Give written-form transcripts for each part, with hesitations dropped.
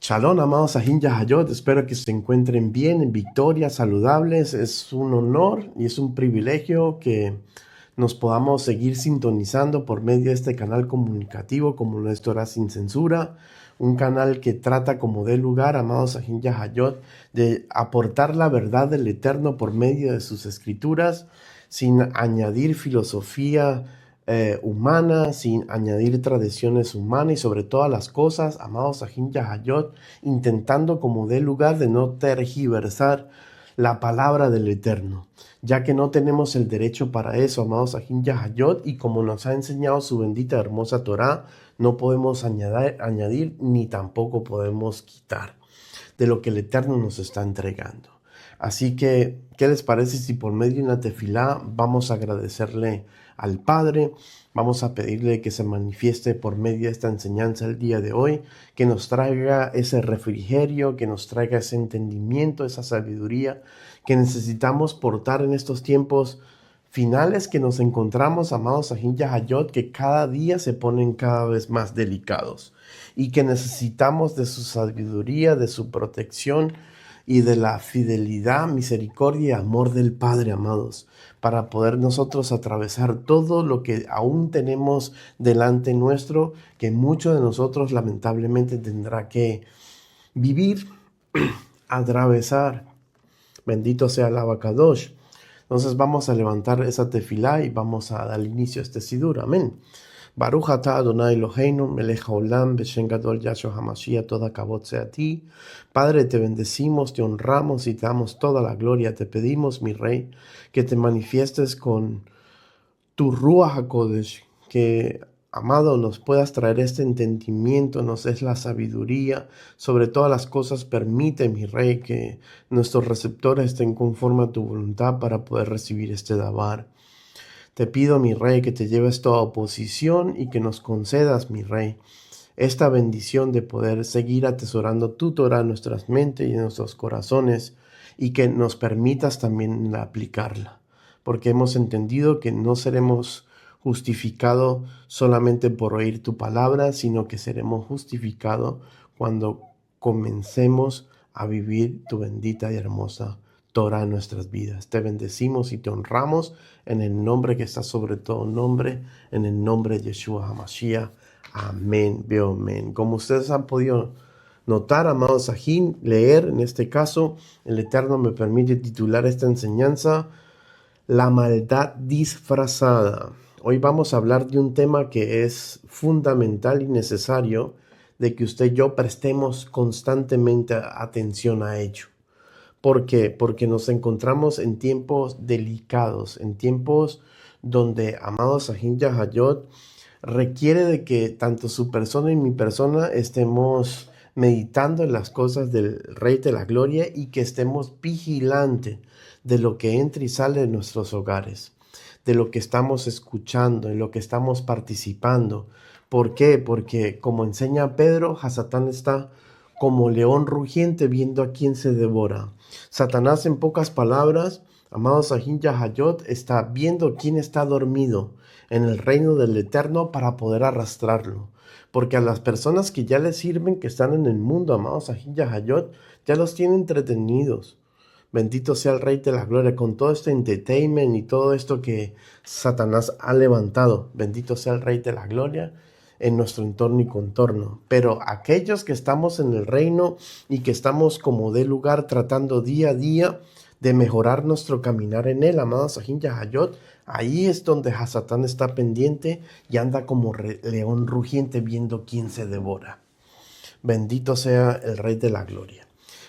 Shalom, amados Ahin Yahayot, espero que se encuentren bien, en victoria, saludables. Es un honor y es un privilegio que nos podamos seguir sintonizando por medio de este canal comunicativo como lo es Torah sin censura, un canal que trata como de lugar, amados Ahin Yahayot, de aportar la verdad del Eterno por medio de sus escrituras, sin añadir filosofía humana, sin añadir tradiciones humanas y sobre todas las cosas, amados Sahin Yahayot, intentando como de lugar de no tergiversar la palabra del Eterno, ya que no tenemos el derecho para eso, amados Sahin Yahayot, y como nos ha enseñado su bendita hermosa Torah, no podemos añadir ni tampoco podemos quitar de lo que el Eterno nos está entregando. Así que, ¿qué les parece si por medio de una tefilá vamos a agradecerle al Padre? Vamos a pedirle que se manifieste por medio de esta enseñanza el día de hoy, que nos traiga ese refrigerio, que nos traiga ese entendimiento, esa sabiduría que necesitamos portar en estos tiempos finales que nos encontramos, amados Sahin Yahayot, que cada día se ponen cada vez más delicados y que necesitamos de su sabiduría, de su protección y de la fidelidad, misericordia y amor del Padre, amados, para poder nosotros atravesar todo lo que aún tenemos delante nuestro, que muchos de nosotros lamentablemente tendrá que vivir, atravesar. Bendito sea el Abacadosh. Entonces vamos a levantar esa tefilá y vamos a dar inicio a este sidur. Amén. Baruch atah Adonai Eloheinu, melech haolam, beshem gadol Yahshua HaMashiach, toda kavod sea a ti. Padre, te bendecimos, te honramos y te damos toda la gloria. Te pedimos, mi Rey, que te manifiestes con tu Ruach HaKodesh, que, amado, nos puedas traer este entendimiento, nos des la sabiduría. Sobre todas las cosas, permite, mi Rey, que nuestros receptores estén conforme a tu voluntad para poder recibir este dabar. Te pido, mi Rey, que te lleves toda oposición y que nos concedas, mi Rey, esta bendición de poder seguir atesorando tu Torah en nuestras mentes y en nuestros corazones y que nos permitas también aplicarla, porque hemos entendido que no seremos justificados solamente por oír tu palabra, sino que seremos justificados cuando comencemos a vivir tu bendita y hermosa Torah en nuestras vidas. Te bendecimos y te honramos en el nombre que está sobre todo nombre, en el nombre de Yeshua HaMashiach. Amén, amén. Como ustedes han podido notar, amados Sahin, leer, en este caso, el Eterno me permite titular esta enseñanza, La maldad disfrazada. Hoy vamos a hablar de un tema que es fundamental y necesario de que usted y yo prestemos constantemente atención a ello. ¿Por qué? Porque nos encontramos en tiempos delicados, en tiempos donde, amados Sahin Yahayot, requiere de que tanto su persona y mi persona estemos meditando en las cosas del Rey de la Gloria y que estemos vigilantes de lo que entra y sale de nuestros hogares, de lo que estamos escuchando, en lo que estamos participando. ¿Por qué? Porque como enseña Pedro, Hasatán está como león rugiente viendo a quién se devora. Satanás, en pocas palabras, amados Sahin Yahayot, está viendo quién está dormido en el reino del Eterno para poder arrastrarlo. Porque a las personas que ya les sirven, que están en el mundo, amados Sahin Yahayot, ya los tienen entretenidos. Bendito sea el Rey de la Gloria, con todo este entertainment y todo esto que Satanás ha levantado. Bendito sea el Rey de la Gloria en nuestro entorno y contorno. Pero aquellos que estamos en el reino y que estamos como de lugar tratando día a día de mejorar nuestro caminar en él, amados Sahin Yahayot, ahí es donde Hasatán está pendiente y anda como león rugiente viendo quién se devora. Bendito sea el Rey de la Gloria.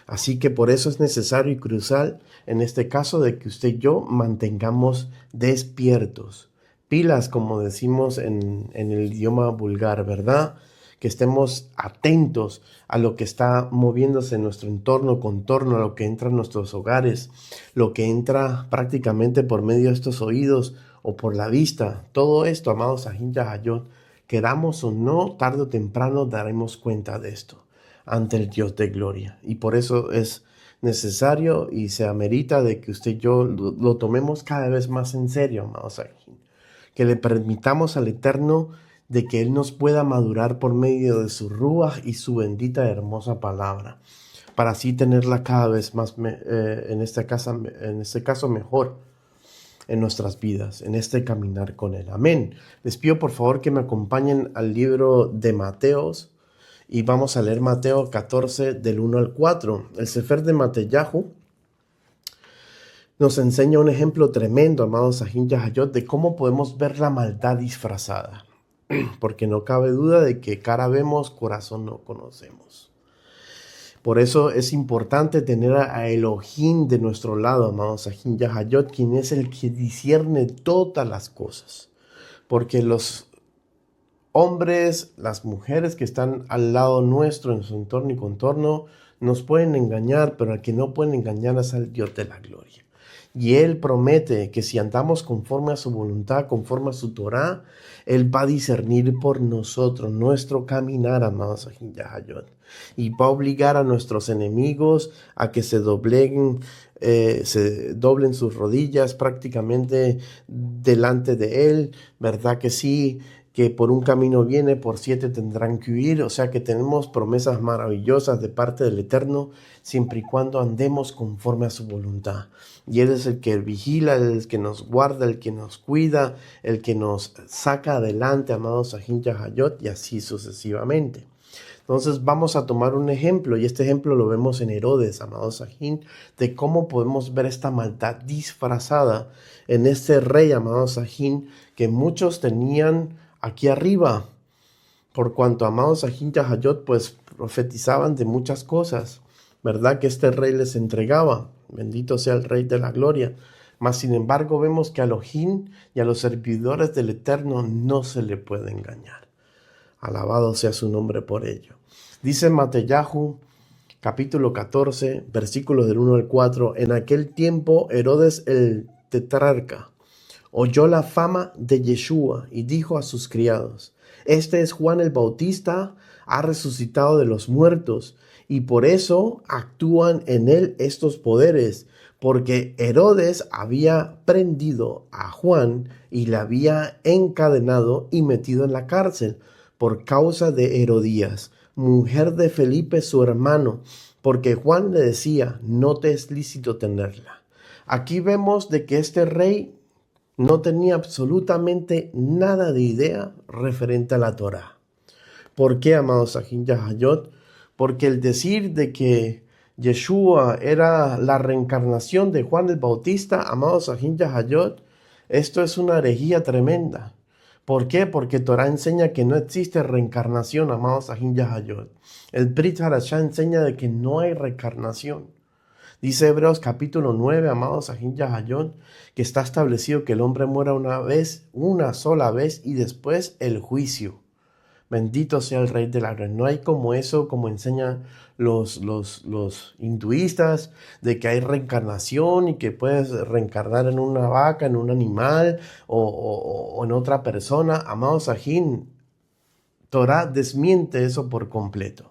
Así que por eso es necesario y crucial en este caso de que usted y yo mantengamos despiertos. Pilas, como decimos en el idioma vulgar, ¿verdad? Que estemos atentos a lo que está moviéndose en nuestro entorno, contorno, a lo que entra en nuestros hogares, lo que entra prácticamente por medio de estos oídos o por la vista. Todo esto, amados Sahin Yahayot, queramos o no, tarde o temprano daremos cuenta de esto ante el Dios de gloria. Y por eso es necesario y se amerita de que usted y yo lo tomemos cada vez más en serio, amados Sahin. Que le permitamos al Eterno de que Él nos pueda madurar por medio de su Ruaj y su bendita hermosa palabra, para así tenerla cada vez más, en este caso mejor en nuestras vidas, en este caminar con Él. Amén. Les pido por favor que me acompañen al libro de Mateos y vamos a leer Mateo 14 del 1 al 4. El Sefer de Mateyahu nos enseña un ejemplo tremendo, amados Sahin Yahayot, de cómo podemos ver la maldad disfrazada. Porque no cabe duda de que cara vemos, corazón no conocemos. Por eso es importante tener a Elohim de nuestro lado, amados Sahin Yahayot, quien es el que discierne todas las cosas. Porque los hombres, las mujeres que están al lado nuestro, en su entorno y contorno, nos pueden engañar, pero al que no pueden engañar es al Dios de la gloria. Y Él promete que si andamos conforme a su voluntad, conforme a su Torah, Él va a discernir por nosotros nuestro caminar, amados Sahin Yahayot. Y va a obligar a nuestros enemigos a que se doblen sus rodillas prácticamente delante de Él. ¿Verdad que sí? Que por un camino viene, por 7 tendrán que huir. O sea que tenemos promesas maravillosas de parte del Eterno, siempre y cuando andemos conforme a su voluntad. Y Él es el que vigila, el que nos guarda, el que nos cuida, el que nos saca adelante, amados Sahin Yahayot, y así sucesivamente. Entonces vamos a tomar un ejemplo, y este ejemplo lo vemos en Herodes, amados Sahin, de cómo podemos ver esta maldad disfrazada en este rey, amados Sahin, que muchos tenían aquí arriba, por cuanto, amados Sahin Yahayot, pues profetizaban de muchas cosas, ¿verdad? Que este rey les entregaba. Bendito sea el Rey de la Gloria. Mas, sin embargo, vemos que a Elohim y a los servidores del Eterno no se le puede engañar. Alabado sea su nombre por ello. Dice Mateyahu, capítulo 14, versículos del 1 al 4. En aquel tiempo, Herodes el tetrarca oyó la fama de Yeshua y dijo a sus criados: este es Juan el Bautista, ha resucitado de los muertos, y por eso actúan en él estos poderes, porque Herodes había prendido a Juan y le había encadenado y metido en la cárcel por causa de Herodías, mujer de Felipe su hermano, porque Juan le decía: no te es lícito tenerla. Aquí vemos de que este rey no tenía absolutamente nada de idea referente a la Torá. ¿Por qué, amados Sahin Yahayot? Porque el decir de que Yeshua era la reencarnación de Juan el Bautista, amados Sahin Yahayot, esto es una herejía tremenda. ¿Por qué? Porque Torá enseña que no existe reencarnación, amados Sahin Yahayot. El Brit Hadashah enseña de que no hay reencarnación. Dice Hebreos capítulo 9, amados Sahin Yahayot, que está establecido que el hombre muera una sola vez, y después el juicio. Bendito sea el Rey de la Gloria. No hay como eso, como enseñan los hinduistas, de que hay reencarnación y que puedes reencarnar en una vaca, en un animal o en otra persona. Amados Sahin, Torah desmiente eso por completo.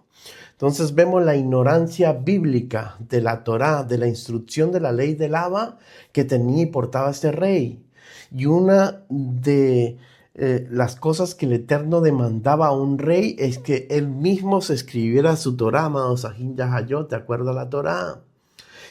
Entonces vemos la ignorancia bíblica de la Torá, de la instrucción de la ley del Abba que tenía y portaba este rey. Y una de las cosas que el Eterno demandaba a un rey es que él mismo se escribiera su Torá, amados Sahin Yahayot, de acuerdo a la Torá.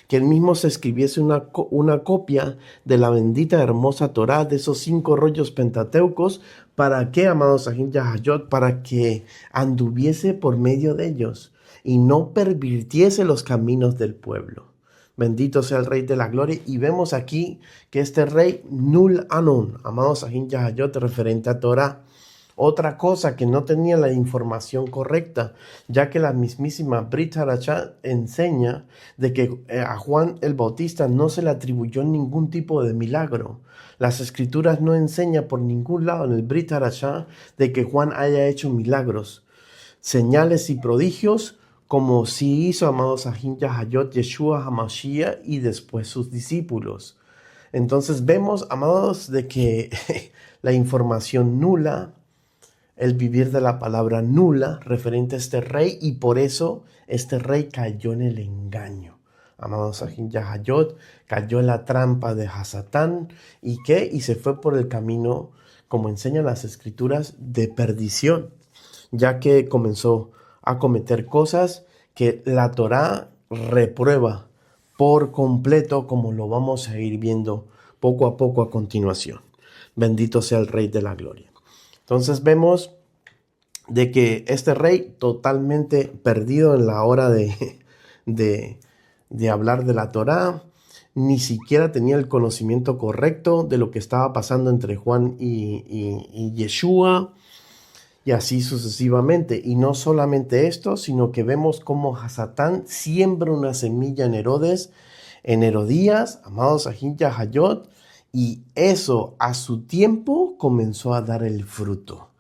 Que él mismo se escribiese una copia de la bendita hermosa Torá, de esos 5 rollos pentateucos. ¿Para qué, amados Sahin Yahayot? Para que anduviese por medio de ellos y no pervirtiese los caminos del pueblo. Bendito sea el Rey de la Gloria. Y vemos aquí que este rey Nul Anon, amados Sahin Yahayot, referente a Torah. Otra cosa, que no tenía la información correcta, ya que la mismísima Brit Hadashah enseña de que a Juan el Bautista no se le atribuyó ningún tipo de milagro. Las escrituras no enseñan por ningún lado en el Brit Hadashah de que Juan haya hecho milagros, señales y prodigios, como sí hizo, amados Sahin Yahayot, Yeshua HaMashiach y después sus discípulos. Entonces vemos, amados, de que la información nula, el vivir de la palabra nula referente a este rey, y por eso este rey cayó en el engaño. Amados Sahin Yahayot, cayó en la trampa de Hasatán, y se fue por el camino como enseñan las escrituras, de perdición, ya que comenzó a cometer cosas que la Torá reprueba por completo, como lo vamos a ir viendo poco a poco a continuación. Bendito sea el Rey de la Gloria. Entonces vemos de que este rey, totalmente perdido en la hora de hablar de la Torá, ni siquiera tenía el conocimiento correcto de lo que estaba pasando entre Juan y Yeshua, y así sucesivamente. Y no solamente esto, sino que vemos cómo Hasatán siembra una semilla en Herodes, en Herodías, amados Ahin Yahayot, y eso a su tiempo comenzó a dar el fruto.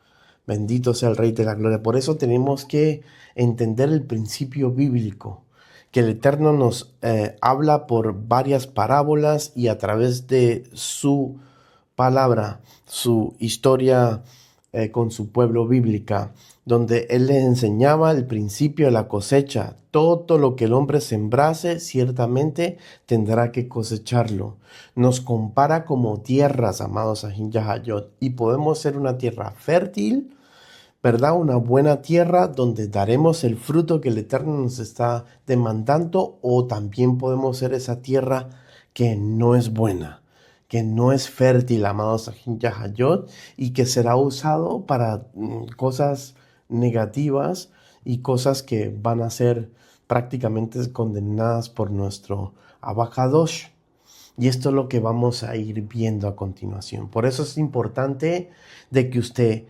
Bendito sea el Rey de la Gloria. Por eso tenemos que entender el principio bíblico, que el Eterno nos habla por varias parábolas y a través de su palabra, su historia con su pueblo bíblica, donde Él les enseñaba el principio de la cosecha. Todo lo que el hombre sembrase, ciertamente tendrá que cosecharlo. Nos compara como tierras, amados Ahin Yahayot, y podemos ser una tierra fértil, ¿verdad? Una buena tierra donde daremos el fruto que el Eterno nos está demandando, o también podemos ser esa tierra que no es buena, que no es fértil, amados Ahin Yahayot, y que será usado para cosas negativas y cosas que van a ser prácticamente condenadas por nuestro Abacadosh. Y esto es lo que vamos a ir viendo a continuación. Por eso es importante de que usted,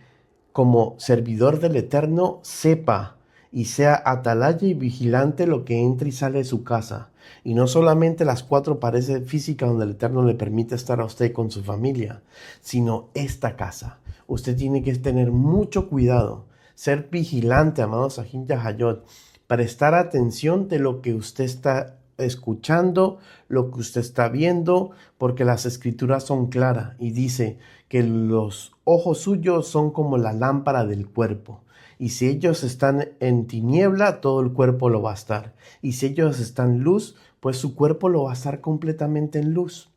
como servidor del Eterno, sepa y sea atalaya y vigilante lo que entra y sale de su casa. Y no solamente las 4 paredes físicas donde el Eterno le permite estar a usted con su familia, sino esta casa. Usted tiene que tener mucho cuidado, ser vigilante, amados Ahin Yahayot, prestar atención de lo que usted está escuchando, lo que usted está viendo, porque las escrituras son claras y dice que los ojos suyos son como la lámpara del cuerpo. Y si ellos están en tiniebla, todo el cuerpo lo va a estar. Y si ellos están en luz, pues su cuerpo lo va a estar completamente en luz.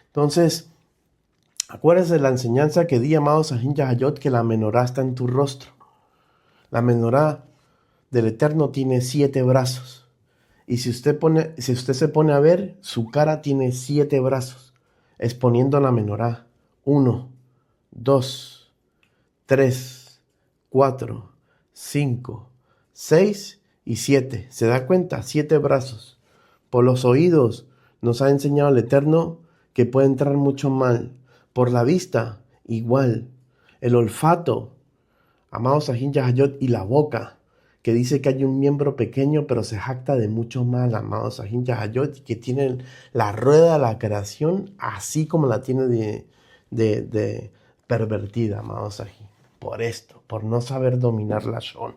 Entonces, acuérdense de la enseñanza que di, amados Ahin Yahayot, que la menorá está en tu rostro. La menorá del Eterno tiene 7 brazos. Y si usted se pone a ver, su cara tiene 7 brazos, exponiendo la menorá. 1, 2, 3, 4, 5, 6 y 7. ¿Se da cuenta? 7 brazos. Por los oídos nos ha enseñado el Eterno que puede entrar mucho mal. Por la vista, igual. El olfato, amados Ahin Yahayot, y la boca, que dice que hay un miembro pequeño, pero se jacta de mucho mal, amados Ahin Yahayot, y que tiene la rueda de la creación así como la tiene de pervertida, amados Ahin. Por esto, por no saber dominar la Shon.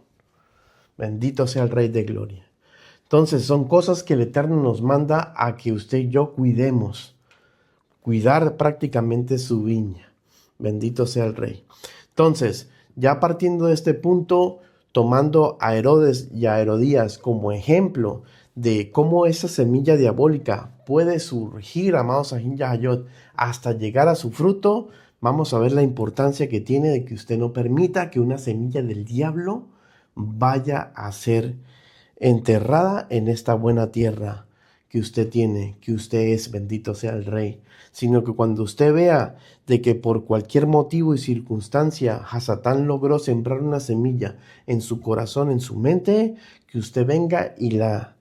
Bendito sea el Rey de Gloria. Entonces, son cosas que el Eterno nos manda a que usted y yo cuidemos. Cuidar prácticamente su viña. Bendito sea el Rey. Entonces, ya partiendo de este punto, tomando a Herodes y a Herodías como ejemplo de cómo esa semilla diabólica puede surgir, amados Ahin Yahayot, hasta llegar a su fruto, vamos a ver la importancia que tiene de que usted no permita que una semilla del diablo vaya a ser enterrada en esta buena tierra que usted tiene, que usted es, bendito sea el Rey, sino que cuando usted vea de que por cualquier motivo y circunstancia Hasatán logró sembrar una semilla en su corazón, en su mente, que usted venga y la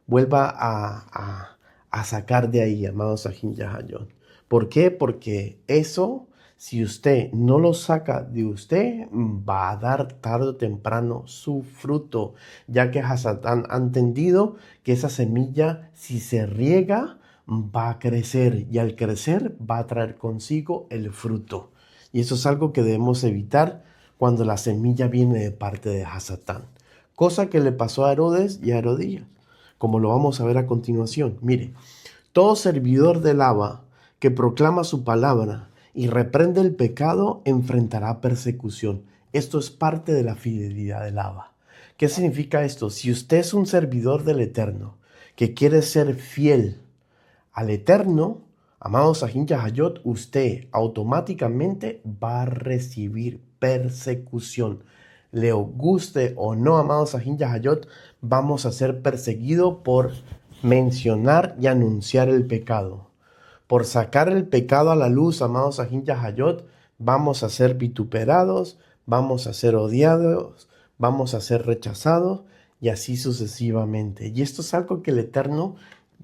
vuelva a sacar de ahí, amados Ahin Yahayot. ¿Por qué? Porque eso, si usted no lo saca de usted, va a dar tarde o temprano su fruto, ya que Hasatán ha entendido que esa semilla, si se riega, va a crecer, y al crecer va a traer consigo el fruto. Y eso es algo que debemos evitar cuando la semilla viene de parte de Hasatán. Cosa que le pasó a Herodes y a Herodías, como lo vamos a ver a continuación. Mire, todo servidor del Abba que proclama su palabra y reprende el pecado enfrentará persecución. Esto es parte de la fidelidad del Abba. ¿Qué significa esto? Si usted es un servidor del Eterno que quiere ser fiel al Eterno, Amados Sahin Yahayot, usted automáticamente va a recibir persecución. Le guste o no, amados Sahin Yahayot, vamos a ser perseguidos por mencionar y anunciar el pecado. Por sacar el pecado a la luz, amados Sahin Yahayot, vamos a ser vituperados, vamos a ser odiados, vamos a ser rechazados y así sucesivamente. Y esto es algo que el Eterno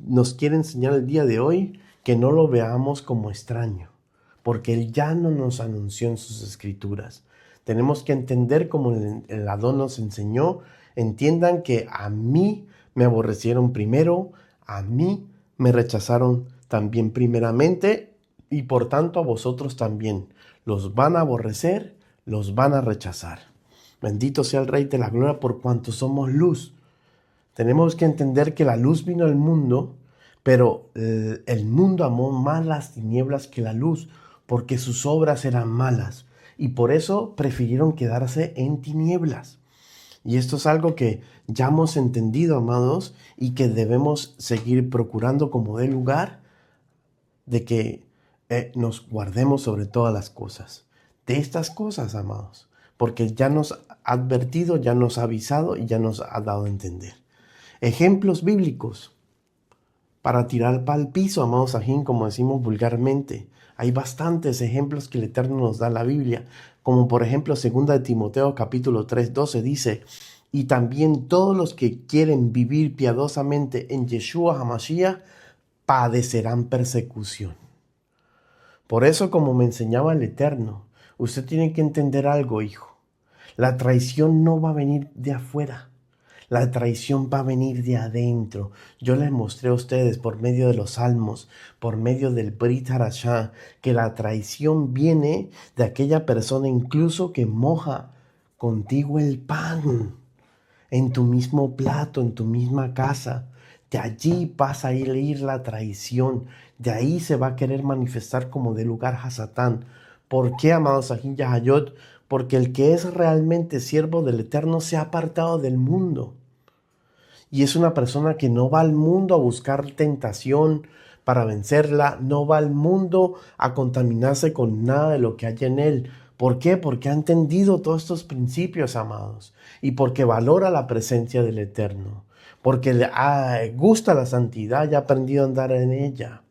nos quiere enseñar el día de hoy, que no lo veamos como extraño, porque Él ya no nos anunció en sus escrituras. Tenemos que entender como el Adón nos enseñó. Entiendan que a mí me aborrecieron primero, a mí me rechazaron también primeramente, y por tanto a vosotros también. Los van a aborrecer, los van a rechazar. Bendito sea el Rey de la Gloria por cuanto somos luz. Tenemos que entender que la luz vino al mundo, pero el mundo amó más las tinieblas que la luz, porque sus obras eran malas, y por eso prefirieron quedarse en tinieblas. Y esto es algo que ya hemos entendido, amados, y que debemos seguir procurando como de lugar, de que nos guardemos sobre todas las cosas. De estas cosas, amados, porque ya nos ha advertido, ya nos ha avisado y ya nos ha dado a entender. Ejemplos bíblicos para tirar para el piso, amados Sahin, como decimos vulgarmente. Hay bastantes ejemplos que el Eterno nos da en la Biblia, como por ejemplo 2 de Timoteo capítulo 3:12 dice: y también todos los que quieren vivir piadosamente en Yeshua HaMashiach padecerán persecución. Por eso, como me enseñaba el Eterno, usted tiene que entender algo, hijo. La traición no va a venir de afuera. La traición va a venir de adentro. Yo les mostré a ustedes por medio de los salmos, por medio del Brit Harashá, que la traición viene de aquella persona incluso que moja contigo el pan en tu mismo plato, en tu misma casa. De allí pasa a ir la traición. De ahí se va a querer manifestar como de lugar Hasatán. ¿Por qué, amados Sahin Yahayot? Porque el que es realmente siervo del Eterno se ha apartado del mundo. Y es una persona que no va al mundo a buscar tentación para vencerla, no va al mundo a contaminarse con nada de lo que hay en él. ¿Por qué? Porque ha entendido todos estos principios, amados, y porque valora la presencia del Eterno, porque le gusta la santidad y ha aprendido a andar en ella,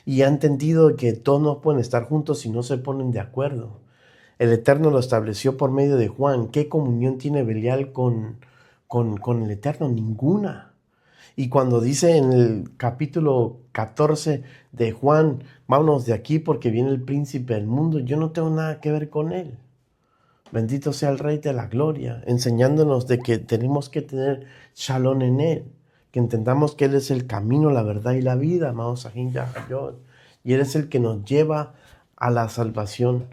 y ha entendido que todos no pueden estar juntos si no se ponen de acuerdo. El Eterno lo estableció por medio de Juan. ¿Qué comunión tiene Belial con el Eterno? Ninguna. Y cuando dice en el capítulo 14 de Juan, vámonos de aquí porque viene el príncipe del mundo, yo no tengo nada que ver con él. Bendito sea el Rey de la Gloria, enseñándonos de que tenemos que tener shalom en él, que entendamos que él es el camino, la verdad y la vida, amados Sahin Yahayot, y él es el que nos lleva a la salvación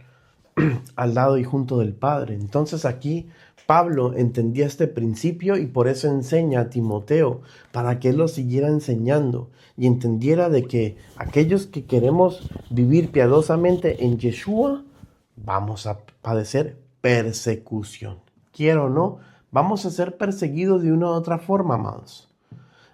al lado y junto del Padre. Entonces aquí Pablo entendía este principio y por eso enseña a Timoteo, para que él lo siguiera enseñando y entendiera de que aquellos que queremos vivir piadosamente en Yeshua, vamos a padecer persecución. Quiero o no, vamos a ser perseguidos de una u otra forma, amados.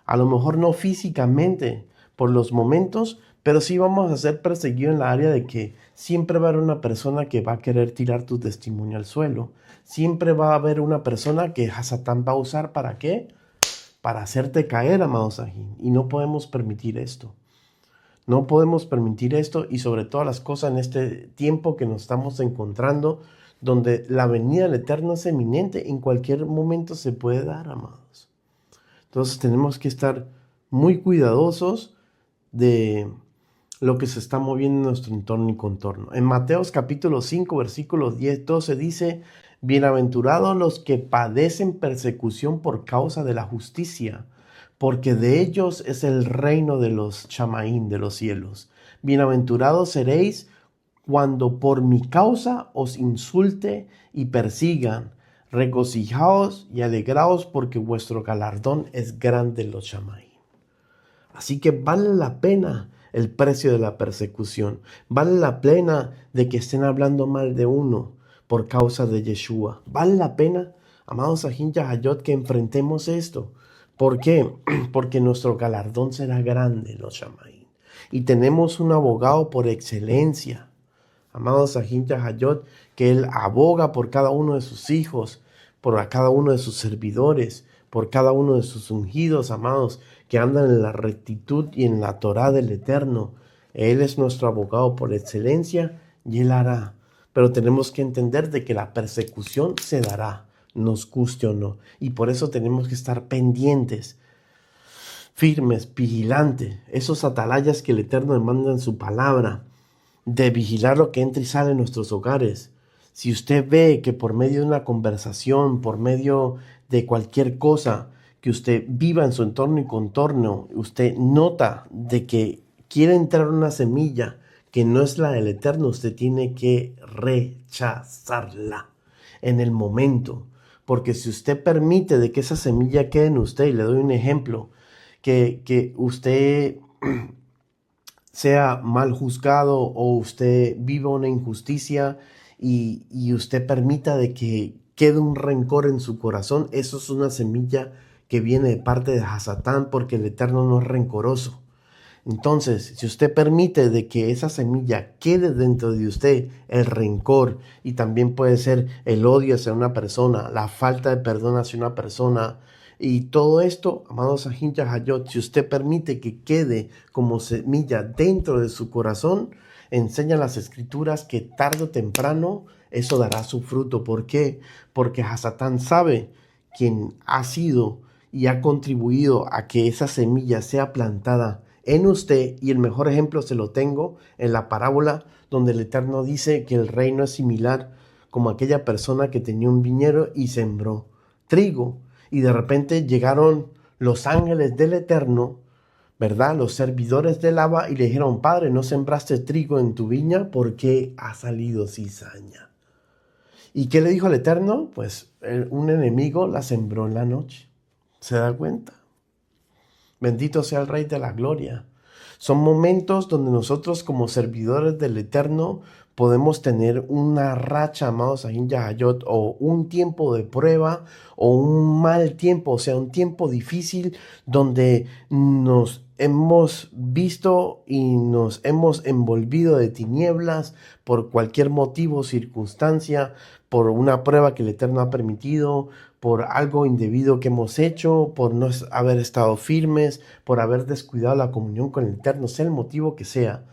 A lo mejor no físicamente por los momentos, pero sí vamos a ser perseguidos en la área de que siempre va a haber una persona que va a querer tirar tu testimonio al suelo. Siempre va a haber una persona que Hasatán va a usar, ¿para qué? Para hacerte caer, amado Sahin. Y no podemos permitir esto. No podemos permitir esto, y sobre todas las cosas en este tiempo que nos estamos encontrando, donde la venida del Eterno es eminente, en cualquier momento se puede dar, amados. Entonces tenemos que estar muy cuidadosos de lo que se está moviendo en nuestro entorno y contorno. En Mateos capítulo 5, versículos 10-12 dice: bienaventurados los que padecen persecución por causa de la justicia, porque de ellos es el reino de los chamaín, de los cielos. Bienaventurados seréis cuando por mi causa os insulte y persigan. Regocijaos y alegraos, porque vuestro galardón es grande en los chamaín. Así que vale la pena el precio de la persecución. Vale la pena de que estén hablando mal de uno por causa de Yeshua. Vale la pena, amados Sahin Yahayot, que enfrentemos esto. ¿Por qué? Porque nuestro galardón será grande en los Shamaín. y tenemos un abogado por excelencia, amados Sahin Yahayot, que Él aboga por cada uno de sus hijos, por cada uno de sus servidores, por cada uno de sus ungidos, amados, que andan en la rectitud y en la Torá del Eterno. Él es nuestro abogado por excelencia y Él hará. Pero tenemos que entender de que la persecución se dará, nos guste o no. Y por eso tenemos que estar pendientes, firmes, vigilantes, esos atalayas que el Eterno demanda en su palabra, de vigilar lo que entra y sale en nuestros hogares. Si usted ve que por medio de una conversación, por medio de cualquier cosa que usted viva en su entorno y contorno, usted nota de que quiere entrar una semilla que no es la del Eterno, usted tiene que rechazarla en el momento. Porque si usted permite de que esa semilla quede en usted, y le doy un ejemplo, que usted sea mal juzgado o usted viva una injusticia y usted permita de que quede un rencor en su corazón, eso es una semilla que viene de parte de Hasatán, porque el Eterno no es rencoroso. Entonces, si usted permite de que esa semilla quede dentro de usted, el rencor, y también puede ser el odio hacia una persona, la falta de perdón hacia una persona, y todo esto, amados Sahin Yahayot, si usted permite que quede como semilla dentro de su corazón, enseña las escrituras que tarde o temprano eso dará su fruto. ¿Por qué? Porque Hasatán sabe quién ha sido y ha contribuido a que esa semilla sea plantada en usted, y el mejor ejemplo se lo tengo en la parábola donde el Eterno dice que el reino es similar como aquella persona que tenía un viñedo y sembró trigo, y de repente llegaron los ángeles del Eterno, ¿verdad? Los servidores del Abba, y le dijeron: Padre, ¿no sembraste trigo en tu viña? ¿Por qué ha salido cizaña? ¿Y qué le dijo el Eterno? Pues un enemigo la sembró en la noche. ¿Se da cuenta? Bendito sea el Rey de la Gloria. Son momentos donde nosotros, como servidores del Eterno, podemos tener una racha, amados Sahin Yahayot, o un tiempo de prueba, o un mal tiempo, o sea, un tiempo difícil donde nos hemos visto y nos hemos envolvido de tinieblas por cualquier motivo, circunstancia, por una prueba que el Eterno ha permitido, por algo indebido que hemos hecho, por no haber estado firmes, por haber descuidado la comunión con el Eterno, sea el motivo que sea.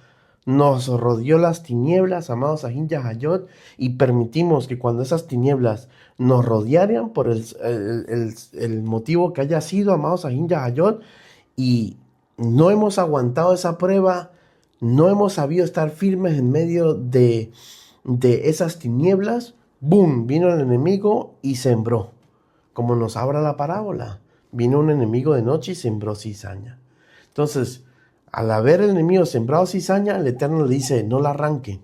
Nos rodeó las tinieblas, amados Sahin Yahayot, y permitimos que cuando esas tinieblas nos rodearan por el motivo que haya sido, amados Sahin Yahayot, y no hemos aguantado esa prueba, no hemos sabido estar firmes en medio de esas tinieblas, ¡boom!, vino el enemigo y sembró. Como nos habla la parábola, vino un enemigo de noche y sembró cizaña. Entonces, al haber el enemigo sembrado cizaña, el Eterno le dice: no la arranquen,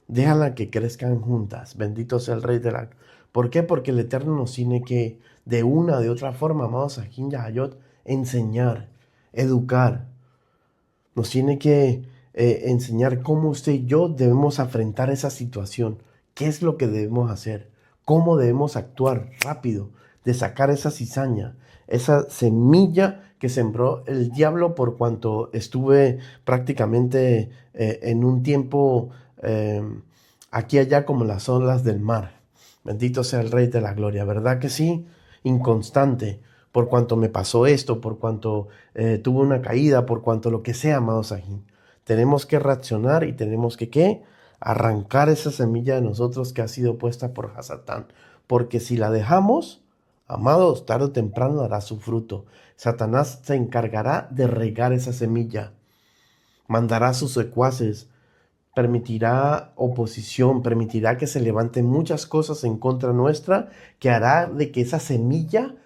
déjala que crezcan juntas. Bendito sea el Rey de la... ¿Por qué? Porque el Eterno nos tiene que, de una o de otra forma, amados Sahin Yahayot, enseñar, educar. Nos tiene que enseñar cómo usted y yo debemos afrontar esa situación. ¿Qué es lo que debemos hacer? ¿Cómo debemos actuar rápido de sacar esa cizaña, esa semilla que sembró el diablo, por cuanto estuve prácticamente en un tiempo aquí y allá como las olas del mar? Bendito sea el Rey de la Gloria, ¿verdad que sí? Inconstante, por cuanto me pasó esto, por cuanto tuve una caída, por cuanto lo que sea, amados Sahin. Tenemos que reaccionar y tenemos que, ¿qué? Arrancar esa semilla de nosotros que ha sido puesta por Hasatán. Porque si la dejamos, amados, tarde o temprano dará su fruto. Satanás se encargará de regar esa semilla. Mandará sus secuaces, permitirá oposición, permitirá que se levanten muchas cosas en contra nuestra, que hará de que esa semilla,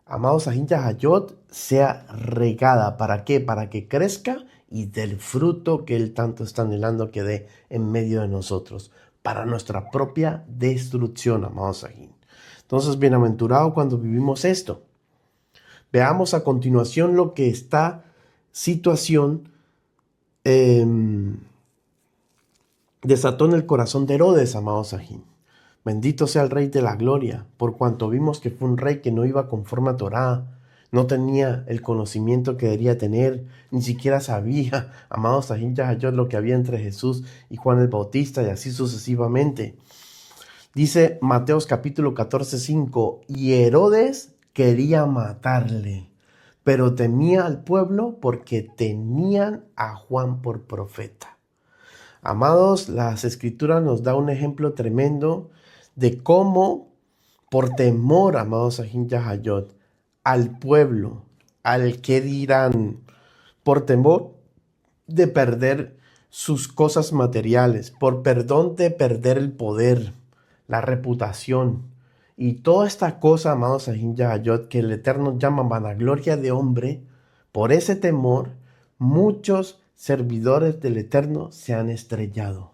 amados Sahin Yahayot, sea regada. ¿Para qué? Para que crezca y del fruto que Él tanto está anhelando que dé en medio de nosotros, para nuestra propia destrucción, amados Sahin. Entonces, bienaventurado cuando vivimos esto. Veamos a continuación lo que esta situación desató en el corazón de Herodes, amados Sahin. Bendito sea el Rey de la Gloria, por cuanto vimos que fue un rey que no iba conforme a Torá, no tenía el conocimiento que debería tener, ni siquiera sabía, amados Sahim Yahayot, lo que había entre Jesús y Juan el Bautista, y así sucesivamente. Dice Mateos capítulo 14:5, y Herodes quería matarle, pero temía al pueblo porque tenían a Juan por profeta. Amados, las escrituras nos da un ejemplo tremendo de cómo por temor, amados Sahim Yahayot, al pueblo, al que dirán, por temor de perder sus cosas materiales, por perdón de perder el poder, la reputación y toda esta cosa, amados Sahim Yahayot, que el Eterno llama vanagloria de hombre, por ese temor, muchos servidores del Eterno se han estrellado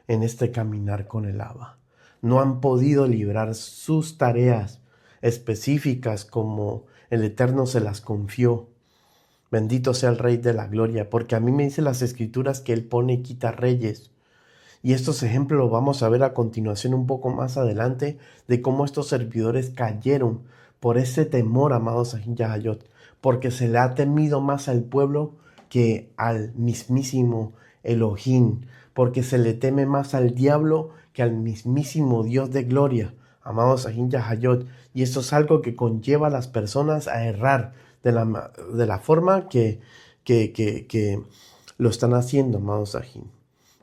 en este caminar con el Abba. No han podido librar sus tareas específicas como el Eterno se las confió. Bendito sea el Rey de la Gloria, porque a mí me dicen las Escrituras que Él pone y quita reyes. Y estos ejemplos los vamos a ver a continuación un poco más adelante de cómo estos servidores cayeron por ese temor, amados Sahim Yahayot, porque se le ha temido más al pueblo que al mismísimo Elohim, porque se le teme más al diablo que al mismísimo Dios de gloria, amados Sahim Yahayot. Y esto es algo que conlleva a las personas a errar de la forma que lo están haciendo, amados Sahim,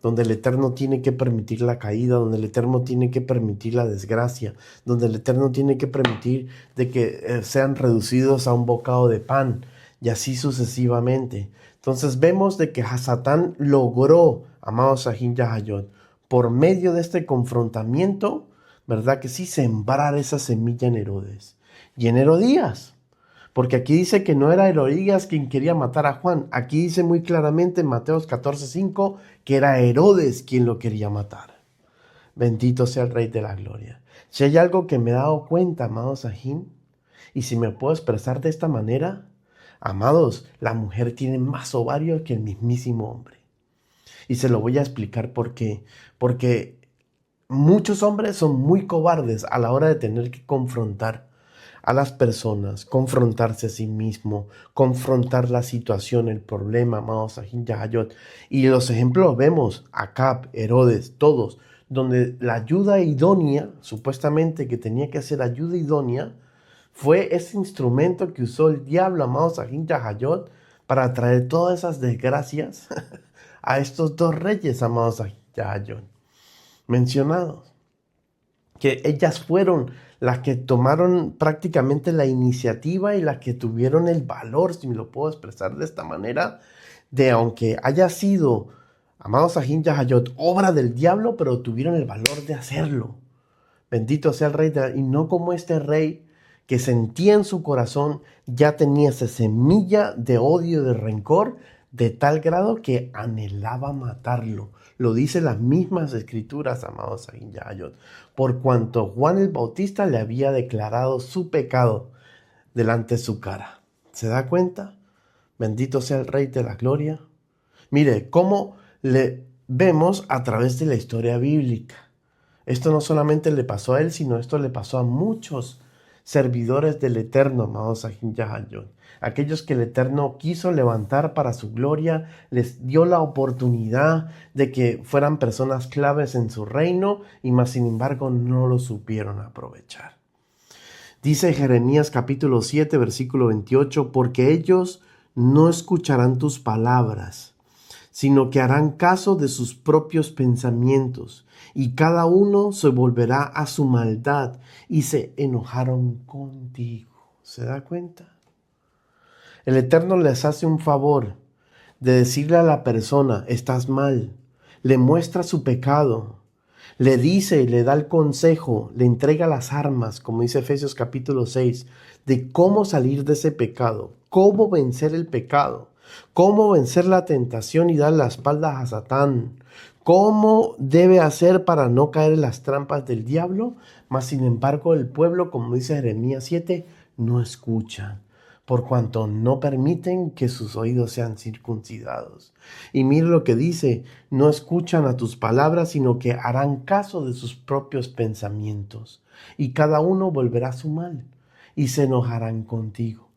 donde el Eterno tiene que permitir la caída, donde el Eterno tiene que permitir la desgracia, donde el Eterno tiene que permitir de que sean reducidos a un bocado de pan, y así sucesivamente. Entonces vemos de que Hasatán logró, amados Sahim Yahayot, por medio de este confrontamiento, ¿verdad? Que sí, sembrar esa semilla en Herodes y en Herodías. Porque aquí dice que no era Herodías quien quería matar a Juan. Aquí dice muy claramente en Mateos 14:5 que era Herodes quien lo quería matar. Bendito sea el Rey de la Gloria. Si hay algo que me he dado cuenta, amados Sahim, y si me puedo expresar de esta manera, amados, la mujer tiene más ovarios que el mismísimo hombre. Y se lo voy a explicar por qué. Porque muchos hombres son muy cobardes a la hora de tener que confrontar a las personas, confrontarse a sí mismo, confrontar la situación, el problema, amados Sahim Yahayot. Y los ejemplos los vemos, Acab, Herodes, todos, donde la ayuda idónea, supuestamente que tenía que ser ayuda idónea, fue ese instrumento que usó el diablo, amados Sahim Yahayot, para traer todas esas desgracias a estos dos reyes, amados Sahim Yahayot, mencionados. Que ellas fueron las que tomaron prácticamente la iniciativa y las que tuvieron el valor, si me lo puedo expresar de esta manera, de aunque haya sido, amados Sahim Yahayot, obra del diablo, pero tuvieron el valor de hacerlo. Bendito sea el Rey, y no como este rey que sentía en su corazón, ya tenía esa semilla de odio, de rencor, de tal grado que anhelaba matarlo. Lo dice las mismas escrituras, amados Sahim Yahayot, por cuanto Juan el Bautista le había declarado su pecado delante de su cara. ¿Se da cuenta? Bendito sea el Rey de la Gloria. Mire, cómo le vemos a través de la historia bíblica. Esto no solamente le pasó a él, sino esto le pasó a muchos servidores del Eterno, amados Sahim Yahayot. Aquellos que el Eterno quiso levantar para su gloria, les dio la oportunidad de que fueran personas claves en su reino, y más sin embargo no lo supieron aprovechar. Dice Jeremías capítulo 7, versículo 28, porque ellos no escucharán tus palabras, sino que harán caso de sus propios pensamientos, y cada uno se volverá a su maldad, y se enojaron contigo. ¿Se da cuenta? El Eterno les hace un favor de decirle a la persona, estás mal, le muestra su pecado, le dice, le da el consejo, le entrega las armas, como dice Efesios capítulo 6, de cómo salir de ese pecado, cómo vencer el pecado, cómo vencer la tentación y dar la espalda a Satán, cómo debe hacer para no caer en las trampas del diablo. Mas sin embargo el pueblo, como dice Jeremías 7, no escucha, por cuanto no permiten que sus oídos sean circuncidados. Y mira lo que dice, no escuchan a tus palabras, sino que harán caso de sus propios pensamientos, y cada uno volverá a su mal, y se enojarán contigo.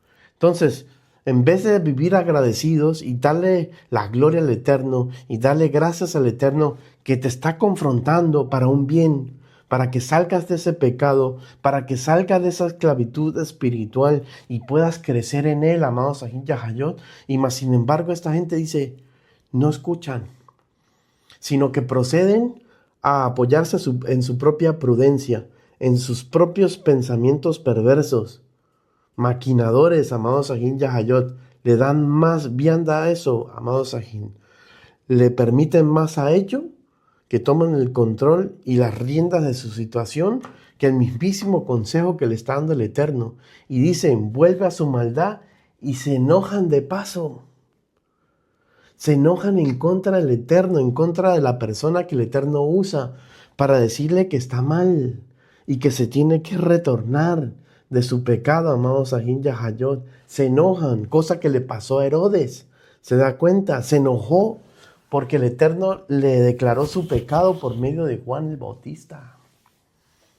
Entonces, en vez de vivir agradecidos y darle la gloria al Eterno y darle gracias al Eterno que te está confrontando para un bien, para que salgas de ese pecado, para que salgas de esa esclavitud espiritual y puedas crecer en él, amados Ahin Yahayot. Y más sin embargo, esta gente dice, no escuchan, sino que proceden a apoyarse en su propia prudencia, en sus propios pensamientos perversos. Maquinadores, amados Ahin Yahayot, le dan más vianda a eso, amados Ahin. Le permiten más a ello que tomen el control y las riendas de su situación que el mismísimo consejo que le está dando el Eterno. Y dicen, vuelve a su maldad y se enojan de paso. Se enojan en contra del Eterno, en contra de la persona que el Eterno usa para decirle que está mal y que se tiene que retornar de su pecado, amados Ahin Yahayot. Se enojan, cosa que le pasó a Herodes. ¿Se da cuenta? Se enojó porque el Eterno le declaró su pecado por medio de Juan el Bautista.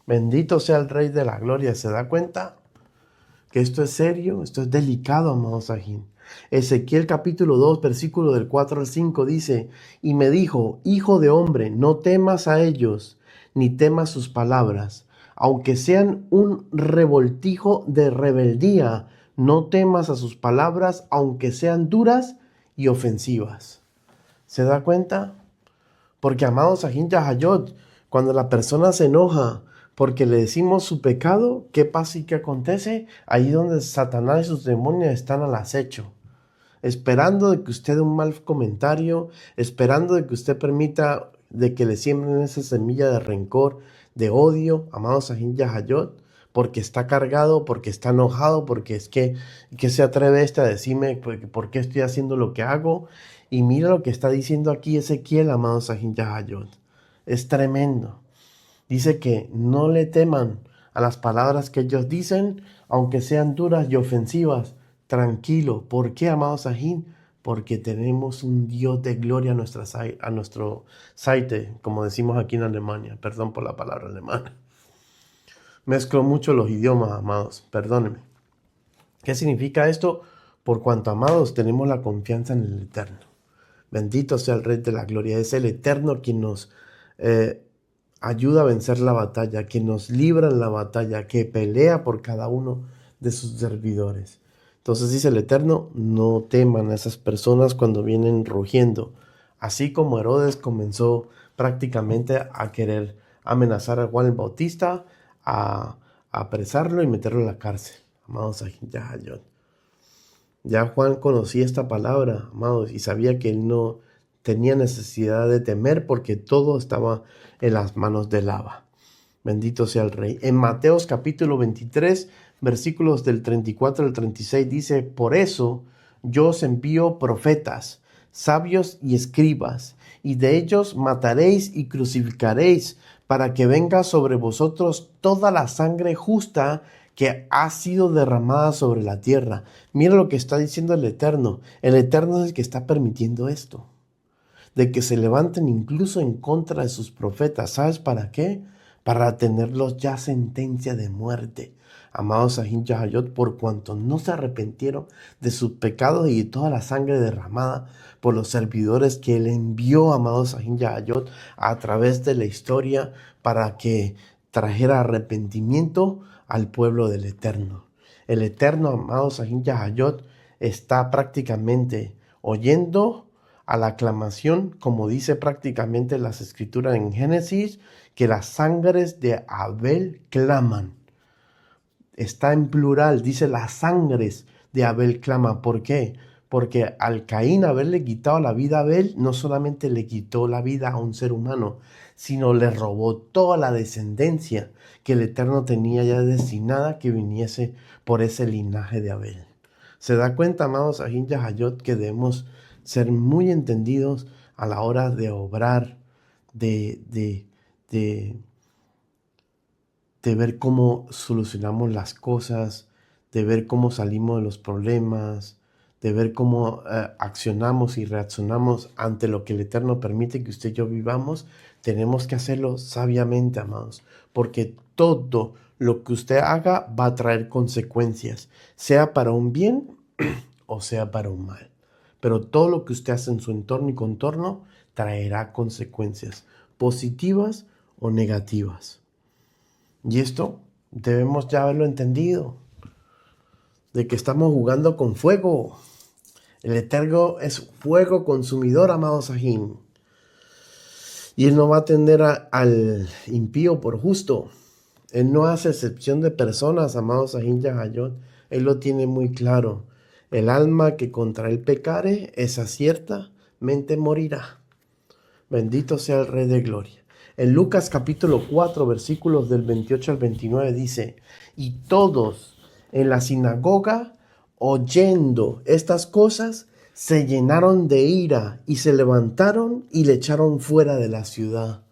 Bendito sea el Rey de la Gloria. ¿Se da cuenta? Que esto es serio, esto es delicado, amados Ahin. Ezequiel capítulo 2, versículo del 4 al 5 dice, y me dijo, hijo de hombre, no temas a ellos, ni temas sus palabras, aunque sean un revoltijo de rebeldía, no temas a sus palabras, aunque sean duras y ofensivas. ¿Se da cuenta? Porque, amados Ahin Yahayot, cuando la persona se enoja porque le decimos su pecado, ¿qué pasa y qué acontece? Ahí donde Satanás y sus demonios están al acecho, esperando de que usted dé un mal comentario, esperando de que usted permita de que le siembren esa semilla de rencor, de odio, amados Ahin Yahayot, porque está cargado, porque está enojado, porque es que se atreve a decirme por qué estoy haciendo lo que hago. Y mira lo que está diciendo aquí Ezequiel, amados Ahin Yahayot. Es tremendo. Dice que no le teman a las palabras que ellos dicen, aunque sean duras y ofensivas. Tranquilo. ¿Por qué, amados Ahin? Porque tenemos un Dios de gloria a nuestro Seite, como decimos aquí en Alemania. Perdón por la palabra alemana. Mezclo mucho los idiomas, amados. Perdónenme. ¿Qué significa esto? Por cuanto, amados, tenemos la confianza en el Eterno. Bendito sea el Rey de la Gloria. Es el Eterno quien nos ayuda a vencer la batalla, quien nos libra en la batalla, que pelea por cada uno de sus servidores. Entonces dice el Eterno, no teman a esas personas cuando vienen rugiendo. Así como Herodes comenzó prácticamente a querer amenazar a Juan el Bautista, a apresarlo y meterlo en la cárcel. Amados Ahin Yahayot. Ya Juan conocía esta palabra, amados, y sabía que él no tenía necesidad de temer porque todo estaba en las manos del Abba. Bendito sea el Rey. En Mateos capítulo 23, versículos del 34 al 36 dice, por eso yo os envío profetas, sabios y escribas, y de ellos mataréis y crucificaréis, para que venga sobre vosotros toda la sangre justa que ha sido derramada sobre la tierra. Mira lo que está diciendo el Eterno. El Eterno es el que está permitiendo esto, de que se levanten incluso en contra de sus profetas. ¿Sabes para qué? Para tenerlos ya sentencia de muerte. Amados Ahin Yahayot, por cuanto no se arrepintieron de sus pecados y de toda la sangre derramada por los servidores que él envió, amados Ahin Yahayot, a través de la historia para que trajera arrepentimiento al pueblo del Eterno. El Eterno, amados Ahin Yahayot, está prácticamente oyendo a la aclamación, como dice prácticamente las escrituras en Génesis, que las sangres de Abel claman. Está en plural, dice las sangres de Abel claman. ¿Por qué? Porque al Caín haberle quitado la vida a Abel, no solamente le quitó la vida a un ser humano, sino le robó toda la descendencia que el Eterno tenía ya destinada que viniese por ese linaje de Abel. ¿Se da cuenta, amados Ahin Yahayot, que debemos ser muy entendidos a la hora de obrar, de ver cómo solucionamos las cosas, de ver cómo salimos de los problemas, de ver cómo accionamos y reaccionamos ante lo que el Eterno permite que usted y yo vivamos? Tenemos que hacerlo sabiamente, amados, porque todo lo que usted haga va a traer consecuencias, sea para un bien o sea para un mal. Pero todo lo que usted hace en su entorno y contorno traerá consecuencias, positivas o negativas. Y esto debemos ya haberlo entendido, de que estamos jugando con fuego. El Eterno es fuego consumidor, amado Sajín. Y Él no va a atender al impío por justo. Él no hace excepción de personas, amado Sajín Yahayot. Él lo tiene muy claro. El alma que contra él pecare, esa ciertamente morirá. Bendito sea el Rey de Gloria. En Lucas capítulo 4, versículos del 28 al 29 dice: y todos en la sinagoga, oyendo estas cosas, se llenaron de ira y se levantaron y le echaron fuera de la ciudad.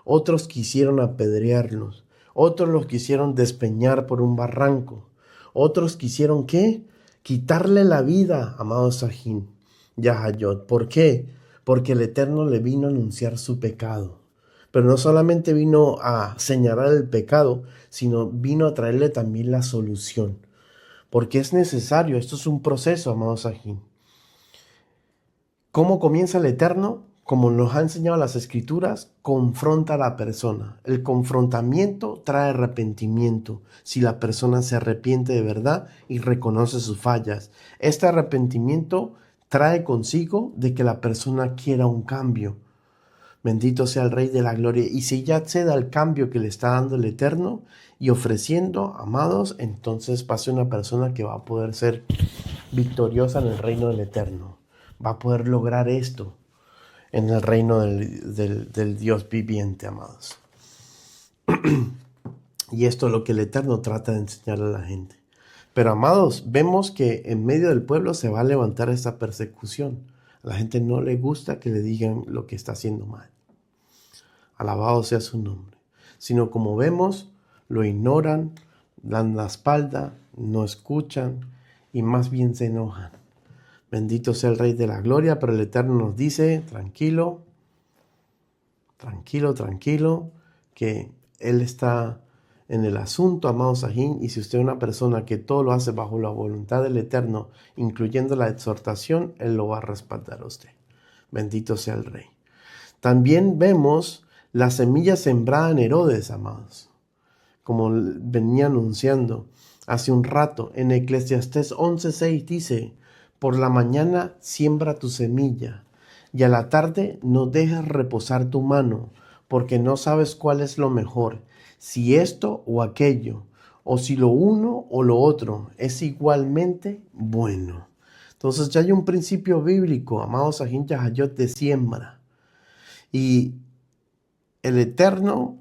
Otros quisieron apedrearlos, otros los quisieron despeñar por un barranco, otros quisieron, ¿qué? Quitarle la vida, amado Sajín Yahayot. ¿Por qué? Porque el Eterno le vino a anunciar su pecado. Pero no solamente vino a señalar el pecado, sino vino a traerle también la solución. Porque es necesario, esto es un proceso, amado Sajín. ¿Cómo comienza el Eterno? Como nos ha enseñado las Escrituras, confronta a la persona. El confrontamiento trae arrepentimiento, si la persona se arrepiente de verdad y reconoce sus fallas. Este arrepentimiento trae consigo de que la persona quiera un cambio. Bendito sea el Rey de la Gloria. Y si ya accede al cambio que le está dando el Eterno y ofreciendo, amados, entonces va a ser una persona que va a poder ser victoriosa en el reino del Eterno. Va a poder lograr esto en el reino del Dios viviente, amados. Y esto es lo que el Eterno trata de enseñarle a la gente. Pero, amados, vemos que en medio del pueblo se va a levantar esta persecución. A la gente no le gusta que le digan lo que está haciendo mal. Alabado sea su nombre. Sino, como vemos, lo ignoran, dan la espalda, no escuchan y más bien se enojan. Bendito sea el Rey de la Gloria, pero el Eterno nos dice, tranquilo, que Él está en el asunto, amado Sajín, y si usted es una persona que todo lo hace bajo la voluntad del Eterno, incluyendo la exhortación, Él lo va a respaldar a usted. Bendito sea el Rey. También vemos la semilla sembrada en Herodes, amados, como venía anunciando hace un rato. En Eclesiastés 11:6 dice: por la mañana siembra tu semilla, y a la tarde no dejes reposar tu mano, porque no sabes cuál es lo mejor, si esto o aquello, o si lo uno o lo otro es igualmente bueno. Entonces ya hay un principio bíblico, amados Sajín Yahayot, de siembra. Y el Eterno,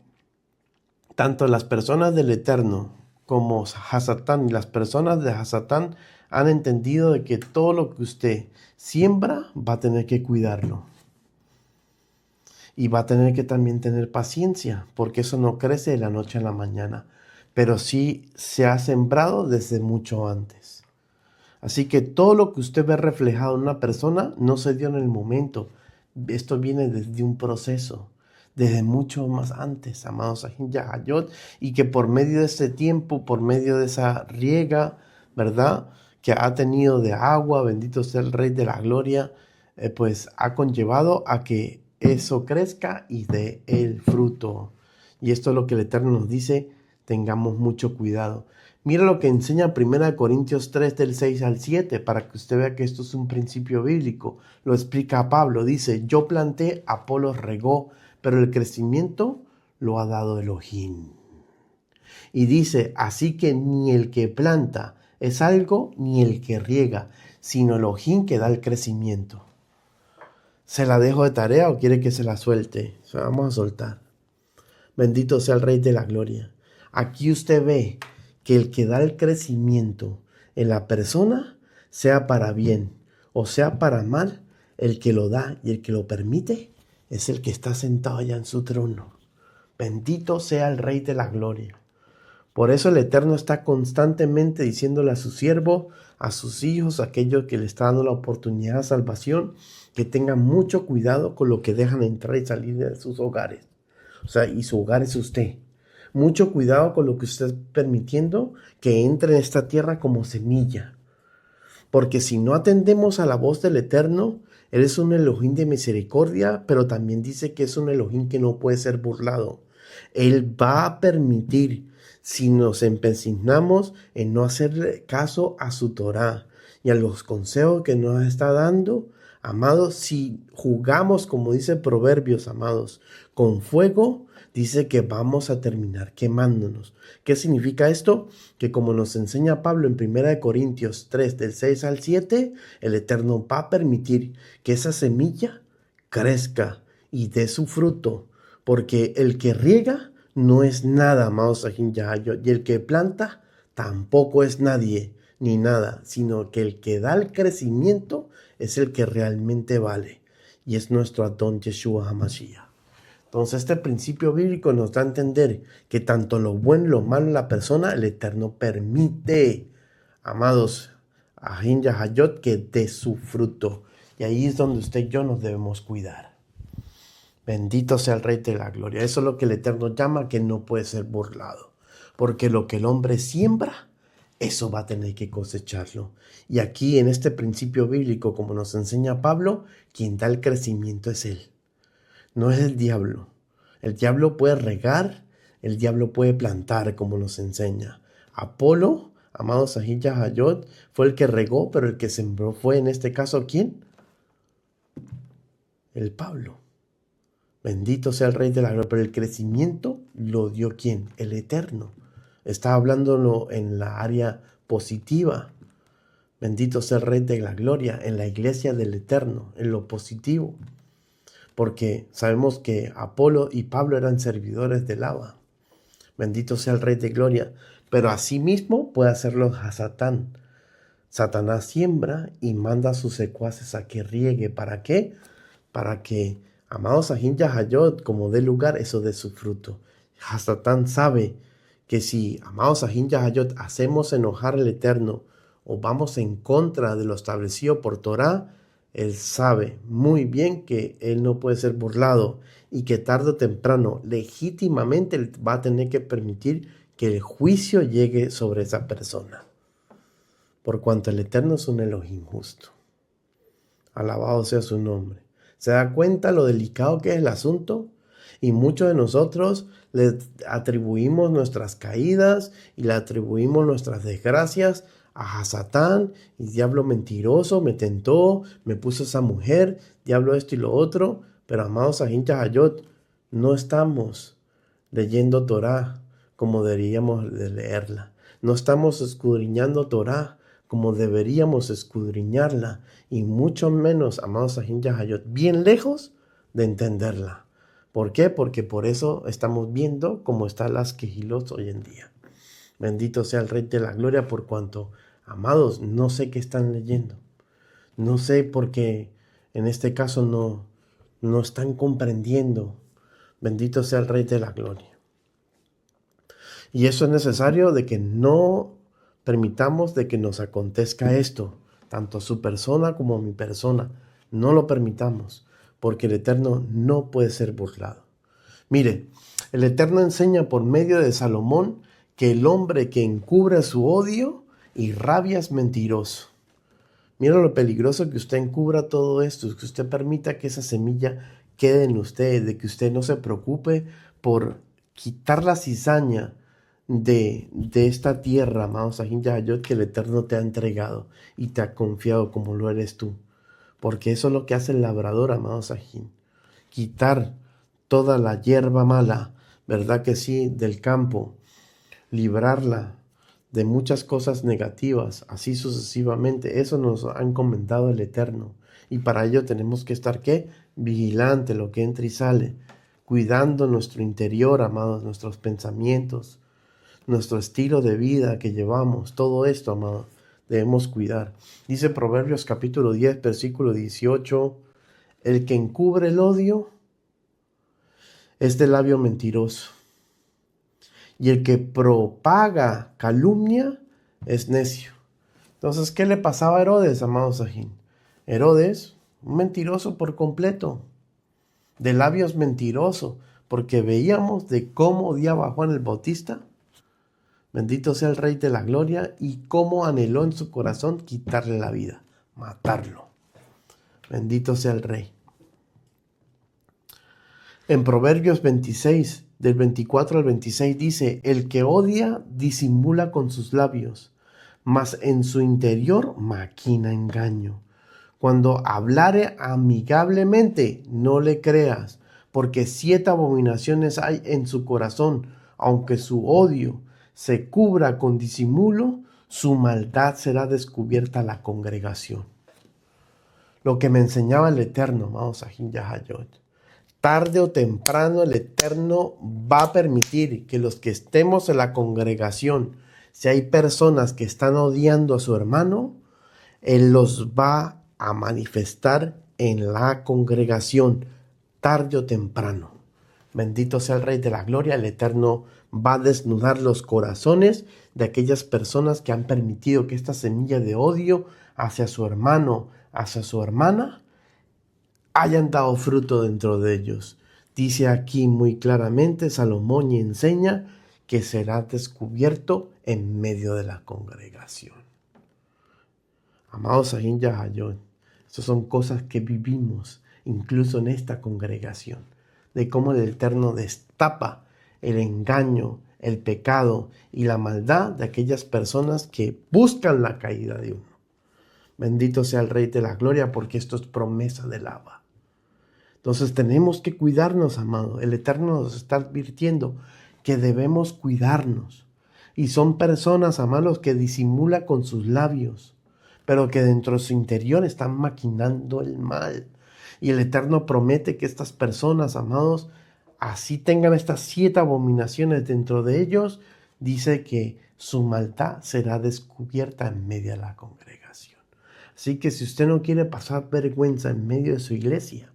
tanto las personas del Eterno como Hasatán y las personas de Hasatán han entendido de que todo lo que usted siembra va a tener que cuidarlo. Y va a tener que también tener paciencia, porque eso no crece de la noche a la mañana, pero sí se ha sembrado desde mucho antes. Así que todo lo que usted ve reflejado en una persona no se dio en el momento. Esto viene desde un proceso, desde mucho más antes, amados Sajín Yahayot, y que por medio de ese tiempo, por medio de esa riega, ¿verdad?, que ha tenido de agua, bendito sea el Rey de la Gloria, pues ha conllevado a que eso crezca y dé el fruto. Y esto es lo que el Eterno nos dice, tengamos mucho cuidado. Mira lo que enseña 1 Corintios 3 del 6 al 7, para que usted vea que esto es un principio bíblico. Lo explica Pablo, dice: yo planté, Apolos regó, pero el crecimiento lo ha dado Elohim. Y dice: así que ni el que planta es algo, ni el que riega, sino Elohim que da el crecimiento. ¿Se la dejo de tarea o quiere que se la suelte? Se la vamos a soltar. Bendito sea el Rey de la Gloria. Aquí usted ve que el que da el crecimiento en la persona, sea para bien o sea para mal, el que lo da y el que lo permite es el que está sentado allá en su trono. Bendito sea el Rey de la Gloria. Por eso el Eterno está constantemente diciéndole a su siervo, a sus hijos, a aquellos que le están dando la oportunidad de salvación, que tengan mucho cuidado con lo que dejan entrar y salir de sus hogares. O sea, y su hogar es usted. Mucho cuidado con lo que usted está permitiendo que entre en esta tierra como semilla. Porque si no atendemos a la voz del Eterno, Él es un Elohim de misericordia, pero también dice que es un Elohim que no puede ser burlado. Él va a permitir, si nos empecinamos en no hacerle caso a su Torá y a los consejos que nos está dando, amados, si jugamos, como dice Proverbios, amados, con fuego, dice que vamos a terminar quemándonos. ¿Qué significa esto? Que como nos enseña Pablo en 1 Corintios 3, del 6 al 7, el Eterno va a permitir que esa semilla crezca y dé su fruto, porque el que riega no es nada, amados Sahin Yahayo, y el que planta tampoco es nadie ni nada, sino que el que da el crecimiento es el que realmente vale, y es nuestro Adón Yeshua HaMashiach. Entonces este principio bíblico nos da a entender que tanto lo bueno y lo malo en la persona, el Eterno permite, amados, Ahin Yahayot, que dé su fruto. Y ahí es donde usted y yo nos debemos cuidar. Bendito sea el Rey de la Gloria. Eso es lo que el Eterno llama que no puede ser burlado. Porque lo que el hombre siembra, eso va a tener que cosecharlo. Y aquí en este principio bíblico, como nos enseña Pablo, quien da el crecimiento es Él. No es el diablo. El diablo puede regar, el diablo puede plantar, como nos enseña. Apolo, amados Ahin Yahayot, fue el que regó, pero el que sembró fue en este caso, ¿quién? El Pablo. Bendito sea el Rey de la Gloria, pero el crecimiento lo dio ¿quién? El Eterno. Está hablándolo en la área positiva. Bendito sea el Rey de la Gloria, en la iglesia del Eterno, en lo positivo. Porque sabemos que Apolo y Pablo eran servidores del agua. Bendito sea el Rey de Gloria. Pero asimismo puede hacerlo a Satán. Satanás siembra y manda a sus secuaces a que riegue. ¿Para qué? Para que, amados Ahin Yahayot, como dé lugar, eso de su fruto. Satán sabe que si, amados Ahin Yahayot, hacemos enojar al Eterno o vamos en contra de lo establecido por Torah, Él sabe muy bien que Él no puede ser burlado y que tarde o temprano, legítimamente, Él va a tener que permitir que el juicio llegue sobre esa persona. Por cuanto el Eterno es un Elohim justo. Alabado sea su nombre. ¿Se da cuenta lo delicado que es el asunto? Y muchos de nosotros le atribuimos nuestras caídas y le atribuimos nuestras desgracias a Satán, y diablo mentiroso, me tentó, me puso esa mujer, diablo esto y lo otro. Pero amados Ahin Yahayot, no estamos leyendo Torah como deberíamos de leerla. No estamos escudriñando Torah como deberíamos escudriñarla, y mucho menos, amados Ahin Yahayot, bien lejos de entenderla. ¿Por qué? Porque por eso estamos viendo cómo están las quejilot hoy en día. Bendito sea el Rey de la Gloria, por cuanto, amados, no sé qué están leyendo. No sé por qué en este caso no están comprendiendo. Bendito sea el Rey de la Gloria. Y eso es necesario de que no permitamos de que nos acontezca esto, tanto a su persona como a mi persona. No lo permitamos, porque el Eterno no puede ser burlado. Mire, el Eterno enseña por medio de Salomón que el hombre que encubre su odio y rabia es mentiroso. Mira lo peligroso que usted encubra todo esto, que usted permita que esa semilla quede en usted, de que usted no se preocupe por quitar la cizaña de esta tierra, amados Ahin Yahayot, que el Eterno te ha entregado y te ha confiado como lo eres tú. Porque eso es lo que hace el labrador, amados Ahin. Quitar toda la hierba mala, ¿verdad que sí?, del campo, librarla de muchas cosas negativas, así sucesivamente. Eso nos ha encomendado el Eterno. Y para ello tenemos que estar, ¿qué? Vigilante lo que entra y sale, cuidando nuestro interior, amados, nuestros pensamientos, nuestro estilo de vida que llevamos. Todo esto, amados, debemos cuidar. Dice Proverbios capítulo 10, versículo 18, el que encubre el odio es de labio mentiroso, y el que propaga calumnia es necio. Entonces, ¿qué le pasaba a Herodes, amados Ahin? Herodes, un mentiroso por completo, de labios mentirosos, porque veíamos de cómo odiaba a Juan el Bautista. Bendito sea el Rey de la Gloria, y cómo anheló en su corazón quitarle la vida, matarlo. Bendito sea el Rey. En Proverbios 26, del 24 al 26 dice: el que odia disimula con sus labios, mas en su interior maquina engaño. Cuando hablare amigablemente, no le creas, porque 7 abominaciones hay en su corazón. Aunque su odio se cubra con disimulo, su maldad será descubierta a la congregación. Lo que me enseñaba el Eterno, amados Ahin Yahayot. Tarde o temprano el Eterno va a permitir que los que estemos en la congregación, si hay personas que están odiando a su hermano, Él los va a manifestar en la congregación, tarde o temprano. Bendito sea el Rey de la Gloria. El Eterno va a desnudar los corazones de aquellas personas que han permitido que esta semilla de odio hacia su hermano, hacia su hermana, hayan dado fruto dentro de ellos. Dice aquí muy claramente Salomón, y enseña que será descubierto en medio de la congregación. Amados Ahin Yahayot, estas son cosas que vivimos incluso en esta congregación, de cómo el Eterno destapa el engaño, el pecado y la maldad de aquellas personas que buscan la caída de uno. Bendito sea el Rey de la Gloria, porque esto es promesa del Abba. Entonces tenemos que cuidarnos, amado. El Eterno nos está advirtiendo que debemos cuidarnos. Y son personas, amados, que disimulan con sus labios, pero que dentro de su interior están maquinando el mal. Y el Eterno promete que estas personas, amados, así tengan estas 7 abominaciones dentro de ellos, dice que su maldad será descubierta en medio de la congregación. Así que si usted no quiere pasar vergüenza en medio de su iglesia,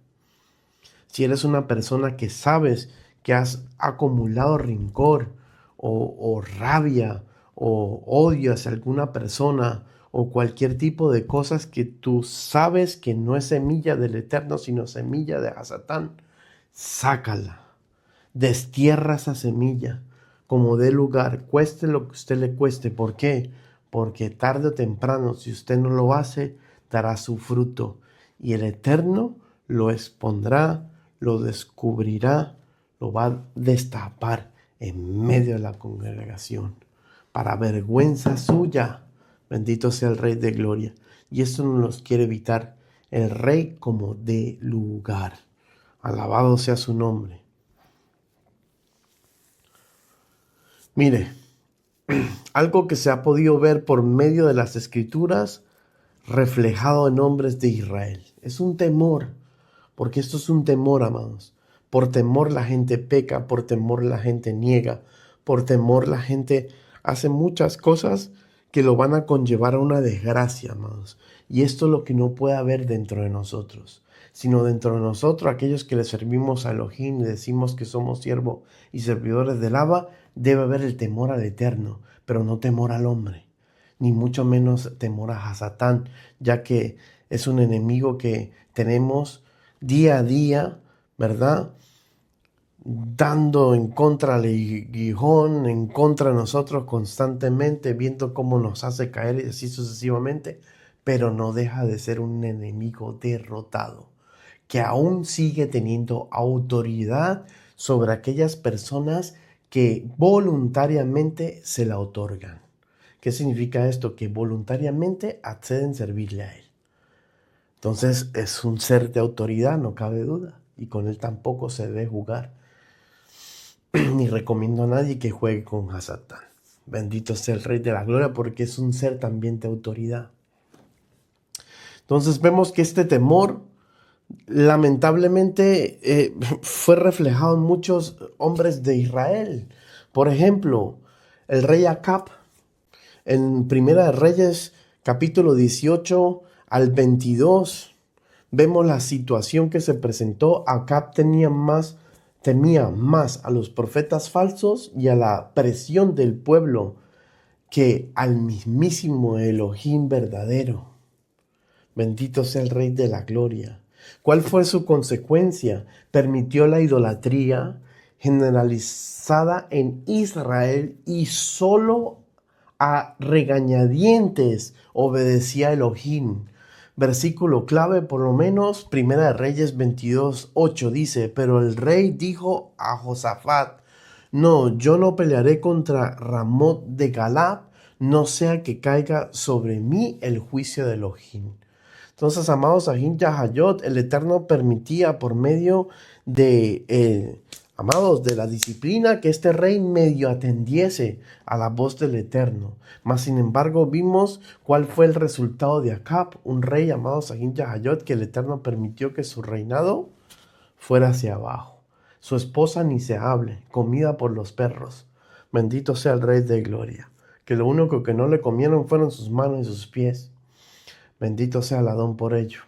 si eres una persona que sabes que has acumulado rencor o rabia o odio hacia alguna persona o cualquier tipo de cosas que tú sabes que no es semilla del Eterno, sino semilla de Hasatán, sácala. Destierra esa semilla como dé lugar, cueste lo que usted le cueste. ¿Por qué? Porque tarde o temprano, si usted no lo hace, dará su fruto. Y el Eterno lo expondrá, lo descubrirá, lo va a destapar en medio de la congregación, para vergüenza suya. Bendito sea el Rey de Gloria. Y esto nos los quiere evitar el Rey como de lugar. Alabado sea su nombre. Mire, algo que se ha podido ver por medio de las Escrituras reflejado en hombres de Israel. Es un temor, porque esto es un temor, amados. Por temor la gente peca, por temor la gente niega, por temor la gente hace muchas cosas que lo van a conllevar a una desgracia, amados. Y esto es lo que no puede haber dentro de nosotros, sino dentro de nosotros, aquellos que le servimos a Elohim y decimos que somos siervos y servidores del Abba, debe haber el temor al Eterno, pero no temor al hombre, ni mucho menos temor a Hasatán, ya que es un enemigo que tenemos día a día, ¿verdad? Dando en contra al aguijón, en contra de nosotros constantemente, viendo cómo nos hace caer y así sucesivamente, pero no deja de ser un enemigo derrotado, que aún sigue teniendo autoridad sobre aquellas personas que voluntariamente se la otorgan. ¿Qué significa esto? Que voluntariamente acceden a servirle a él. Entonces es un ser de autoridad, no cabe duda, y con él tampoco se debe jugar. Ni recomiendo a nadie que juegue con Hasatán. Bendito sea el Rey de la Gloria, porque es un ser también de autoridad. Entonces vemos que este temor lamentablemente fue reflejado en muchos hombres de Israel. Por ejemplo, el rey Acab, en Primera de Reyes, capítulo 18 al 22, vemos la situación que se presentó. Acab temía más a los profetas falsos y a la presión del pueblo que al mismísimo Elohim verdadero. Bendito sea el Rey de la Gloria. ¿Cuál fue su consecuencia? Permitió la idolatría, generalizada en Israel y solo a regañadientes obedecía a Elohim. Versículo clave, por lo menos, Primera de Reyes 22:8 dice: pero el rey dijo a Josafat: no, yo no pelearé contra Ramot de Galad, no sea que caiga sobre mí el juicio de Elohim. Entonces, amados, Ahin Yahayot, el Eterno permitía por medio de, amados, de la disciplina, que este rey medio atendiese a la voz del Eterno. Mas, sin embargo, vimos cuál fue el resultado de Acab, un rey, amados, Ahin Yahayot, que el Eterno permitió que su reinado fuera hacia abajo. Su esposa ni se hable, comida por los perros. Bendito sea el Rey de Gloria, que lo único que no le comieron fueron sus manos y sus pies. Bendito sea el Adón por ello.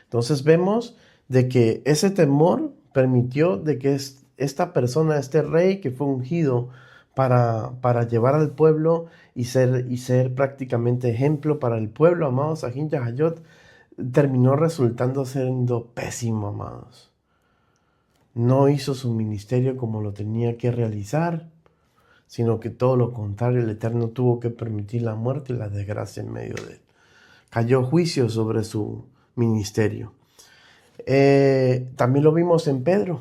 Entonces vemos de que ese temor permitió de que esta persona, este rey que fue ungido para llevar al pueblo y ser prácticamente ejemplo para el pueblo, amados, Ahin Yahayot, terminó resultando siendo pésimo, amados. No hizo su ministerio como lo tenía que realizar, sino que todo lo contrario, el Eterno tuvo que permitir la muerte y la desgracia en medio de él. Cayó juicio sobre su ministerio. También lo vimos en Pedro.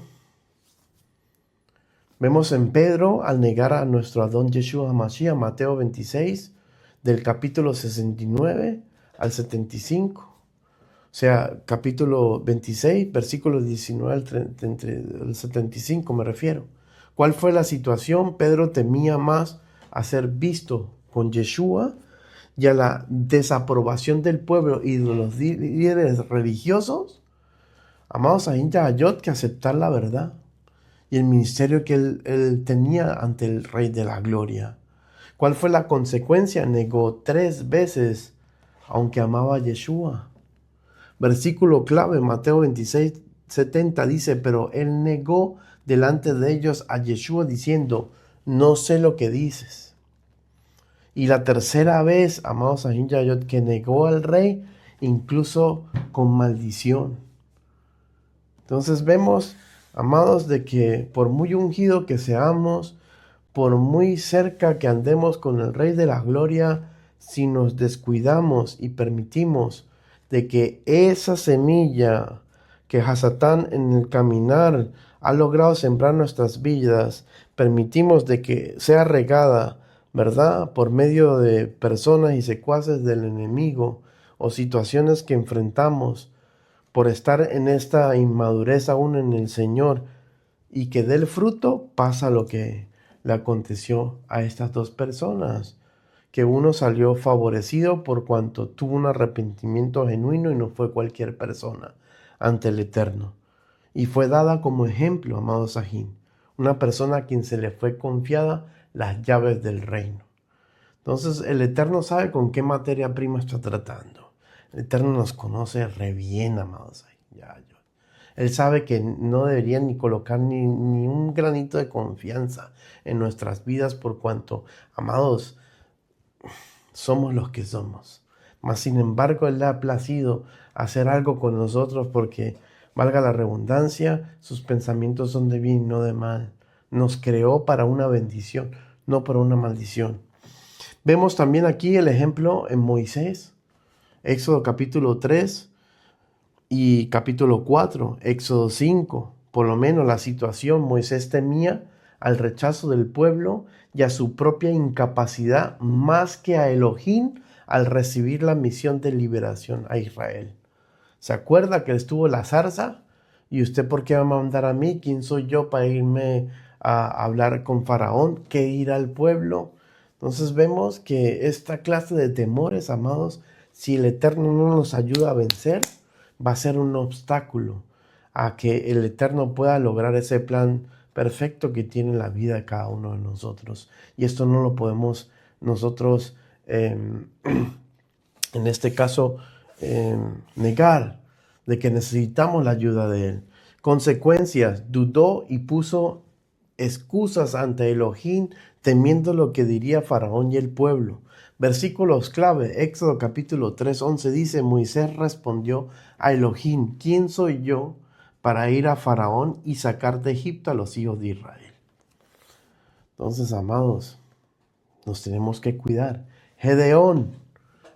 Vemos en Pedro al negar a nuestro Adón Yeshua HaMashiach, Mateo 26, del capítulo 69 al 75. O sea, capítulo 26, versículos 19 al 75 me refiero. ¿Cuál fue la situación? Pedro temía más a ser visto con Yeshua y a la desaprobación del pueblo y de los líderes religiosos, amados Ahin Yahayot, que aceptar la verdad y el ministerio que él tenía ante el Rey de la Gloria. ¿Cuál fue la consecuencia? Negó 3 veces, aunque amaba a Yeshua. Versículo clave, Mateo 26:70 dice: pero él negó delante de ellos a Yeshua diciendo: no sé lo que dices. Y la tercera vez, amados Ahin Yahayot, que negó al rey, incluso con maldición. Entonces vemos, amados, de que por muy ungido que seamos, por muy cerca que andemos con el Rey de la Gloria, si nos descuidamos y permitimos de que esa semilla que Hasatán en el caminar ha logrado sembrar nuestras vidas, permitimos de que sea regada, ¿verdad?, por medio de personas y secuaces del enemigo o situaciones que enfrentamos por estar en esta inmadurez aún en el Señor, y que dé el fruto, pasa lo que le aconteció a estas 2 personas, que uno salió favorecido por cuanto tuvo un arrepentimiento genuino y no fue cualquier persona ante el Eterno, y fue dada como ejemplo, amados Ahin, una persona a quien se le fue confiada las llaves del reino. Entonces el Eterno sabe con qué materia prima está tratando. El Eterno nos conoce re bien, amados. Él sabe que no debería ni colocar ni un granito de confianza en nuestras vidas por cuanto, amados, somos los que somos. Mas sin embargo, Él le ha placido hacer algo con nosotros porque, valga la redundancia, sus pensamientos son de bien y no de mal. Nos creó para una bendición, no para una maldición. Vemos también aquí el ejemplo en Moisés. Éxodo capítulo 3 y capítulo 4, Éxodo 5. Por lo menos la situación, Moisés temía al rechazo del pueblo y a su propia incapacidad más que a Elohim al recibir la misión de liberación a Israel. ¿Se acuerda que estuvo la zarza? ¿Y usted por qué va a mandar a mí? ¿Quién soy yo para irme a hablar con Faraón? ¿Qué ir al pueblo? Entonces vemos que esta clase de temores, amados, si el Eterno no nos ayuda a vencer, va a ser un obstáculo a que el Eterno pueda lograr ese plan perfecto que tiene en la vida de cada uno de nosotros. Y esto no lo podemos nosotros, en este caso, negar, de que necesitamos la ayuda de Él. Consecuencias: dudó y puso excusas ante Elohim, temiendo lo que diría Faraón y el pueblo. Versículos clave, Éxodo capítulo 3:11 dice: Moisés respondió a Elohim: ¿quién soy yo para ir a Faraón y sacar de Egipto a los hijos de Israel. Entonces, amados, nos tenemos que cuidar. Gedeón,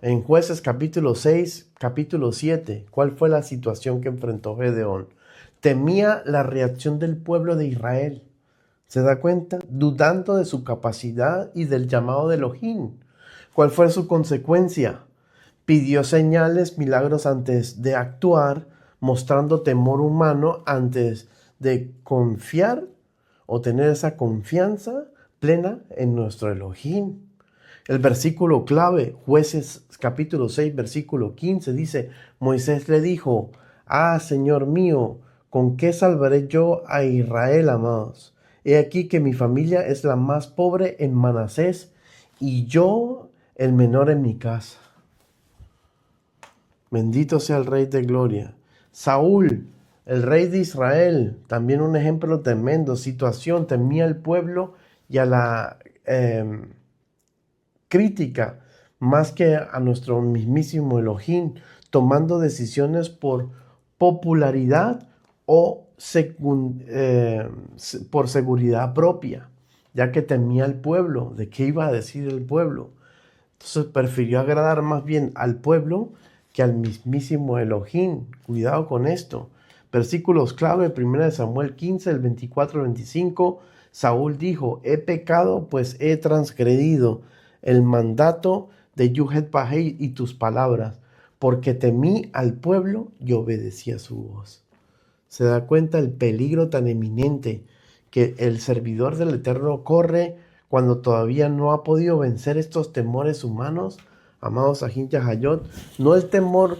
en Jueces capítulo 6, capítulo 7, ¿cuál fue la situación que enfrentó Gedeón? Temía la reacción del pueblo de Israel. ¿Se da cuenta? Dudando de su capacidad y del llamado de Elohim. ¿Cuál fue su consecuencia? Pidió señales, milagros antes de actuar, mostrando temor humano antes de confiar o tener esa confianza plena en nuestro Elohim. El versículo clave, Jueces capítulo 6, versículo 15, dice, Moisés le dijo, Señor mío, ¿con qué salvaré yo a Israel, amados? He aquí que mi familia es la más pobre en Manasés y yo el menor en mi casa. Bendito sea el Rey de Gloria. Saúl, el rey de Israel, también un ejemplo tremendo, situación, temía al pueblo y a la crítica, más que a nuestro mismísimo Elohim, tomando decisiones por popularidad o por seguridad propia, ya que temía al pueblo, de qué iba a decir el pueblo. Entonces prefirió agradar más bien al pueblo que al mismísimo Elohim. Cuidado con esto. Versículos clave, 1 Samuel 15, el 24 al 25. Saúl dijo, he pecado, pues he transgredido el mandato de Yuhet-Bahei y tus palabras, porque temí al pueblo y obedecí a su voz. Se da cuenta el peligro tan eminente que el servidor del Eterno corre cuando todavía no ha podido vencer estos temores humanos. Amados Ahin Yahayot, no el temor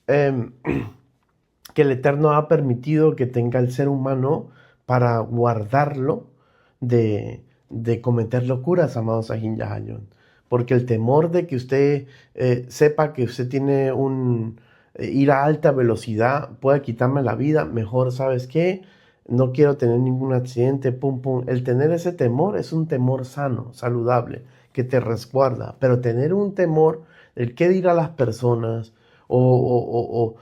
que el Eterno ha permitido que tenga el ser humano para guardarlo de cometer locuras, amados Ahin Yahayot. Porque el temor de que usted sepa que usted tiene ir a alta velocidad puede quitarme la vida, mejor, ¿sabes qué? No quiero tener ningún accidente, pum, pum. El tener ese temor es un temor sano, saludable, que te resguarda. Pero tener un temor, el qué dirán las personas, o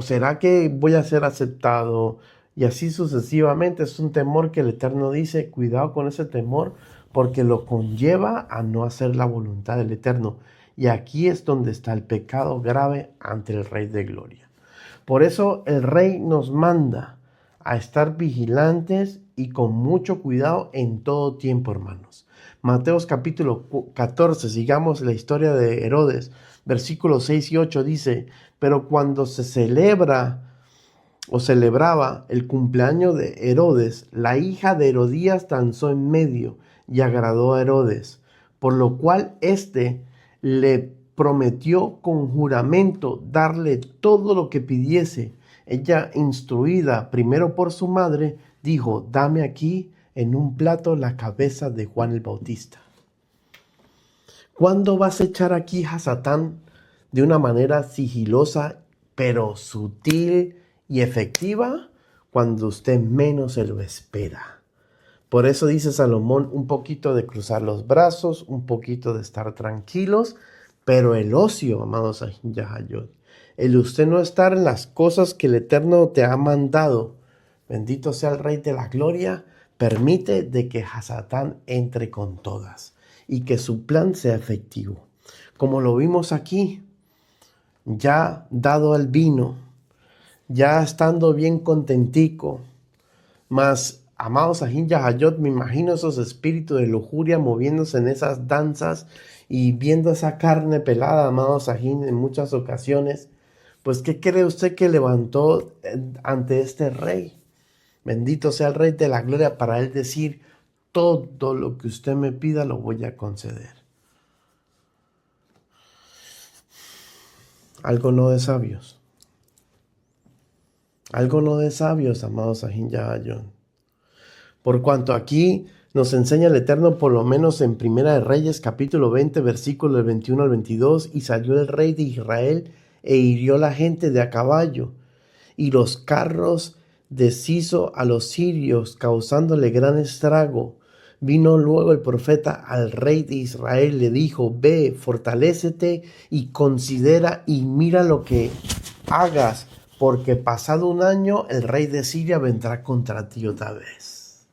será que voy a ser aceptado, y así sucesivamente, es un temor que el Eterno dice, cuidado con ese temor, porque lo conlleva a no hacer la voluntad del Eterno. Y aquí es donde está el pecado grave ante el Rey de Gloria. Por eso el Rey nos manda a estar vigilantes y con mucho cuidado en todo tiempo, hermanos. Mateos capítulo 14, sigamos la historia de Herodes, versículos 6 y 8 dice, pero cuando se celebraba el cumpleaños de Herodes, la hija de Herodías danzó en medio y agradó a Herodes, por lo cual éste le prometió con juramento darle todo lo que pidiese. Ella, instruida primero por su madre, dijo, dame aquí en un plato la cabeza de Juan el Bautista. ¿Cuándo vas a echar aquí a Satán de una manera sigilosa, pero sutil y efectiva? Cuando usted menos se lo espera. Por eso dice Salomón, un poquito de cruzar los brazos, un poquito de estar tranquilos, pero el ocio, amados Ahin Yahayot, el usted no estar en las cosas que el Eterno te ha mandado, bendito sea el Rey de la Gloria, permite de que Hasatán entre con todas y que su plan sea efectivo. Como lo vimos aquí, ya dado al vino, ya estando bien contentico, mas, amados Ahin Yahayot, me imagino esos espíritus de lujuria moviéndose en esas danzas y viendo esa carne pelada, amados Ahin, en muchas ocasiones. Pues, ¿qué cree usted que levantó ante este rey? Bendito sea el Rey de la Gloria, para él decir, todo lo que usted me pida lo voy a conceder. Algo no de sabios. Algo no de sabios, amados Ahin Yahayot. Por cuanto aquí nos enseña el Eterno, por lo menos en Primera de Reyes, capítulo 20, versículos del 21 al 22, y salió el rey de Israel e hirió la gente de a caballo, y los carros deshizo a los sirios, causándole gran estrago. Vino luego el profeta al rey de Israel, le dijo, ve, fortalécete y considera y mira lo que hagas, porque pasado un año el rey de Siria vendrá contra ti otra vez.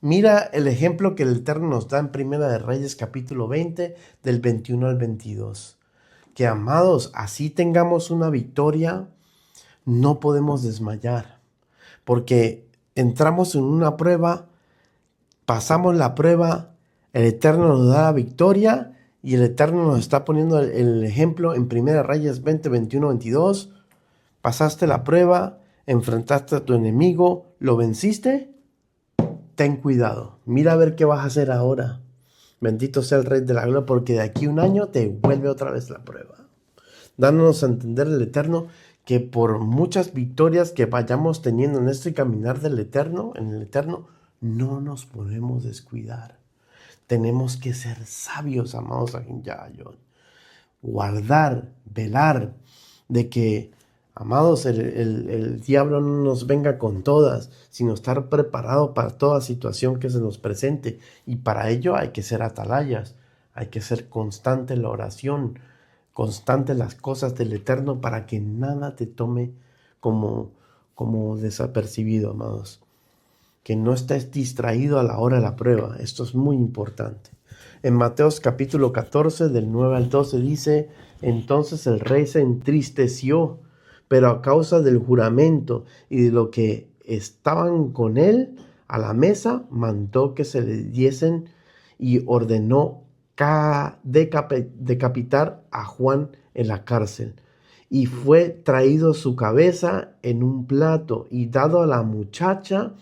Mira el ejemplo que el Eterno nos da en Primera de Reyes capítulo 20 del 21 al 22. Que amados, así tengamos una victoria, no podemos desmayar, porque entramos en una prueba, pasamos la prueba, el Eterno nos da la victoria y el Eterno nos está poniendo el ejemplo en Primera Reyes 20, 21, 22. Pasaste la prueba, enfrentaste a tu enemigo, lo venciste. Ten cuidado, mira a ver qué vas a hacer ahora. Bendito sea el Rey de la Gloria, porque de aquí a un año te vuelve otra vez la prueba. Dándonos a entender el Eterno que por muchas victorias que vayamos teniendo en este caminar del Eterno, en el Eterno, no nos podemos descuidar. Tenemos que ser sabios, amados Ahinjayot. Guardar, velar, de que, amados, el diablo no nos venga con todas, sino estar preparado para toda situación que se nos presente. Y para ello hay que ser atalayas, hay que ser constante en la oración, constante en las cosas del Eterno para que nada te tome como desapercibido, amados. Que no estés distraído a la hora de la prueba. Esto es muy importante. En Mateos capítulo 14, del 9 al 12 dice: entonces el rey se entristeció, pero a causa del juramento y de lo que estaban con él a la mesa, mandó que se le diesen y ordenó decapitar a Juan en la cárcel. Y fue traído su cabeza en un plato y dado a la muchacha,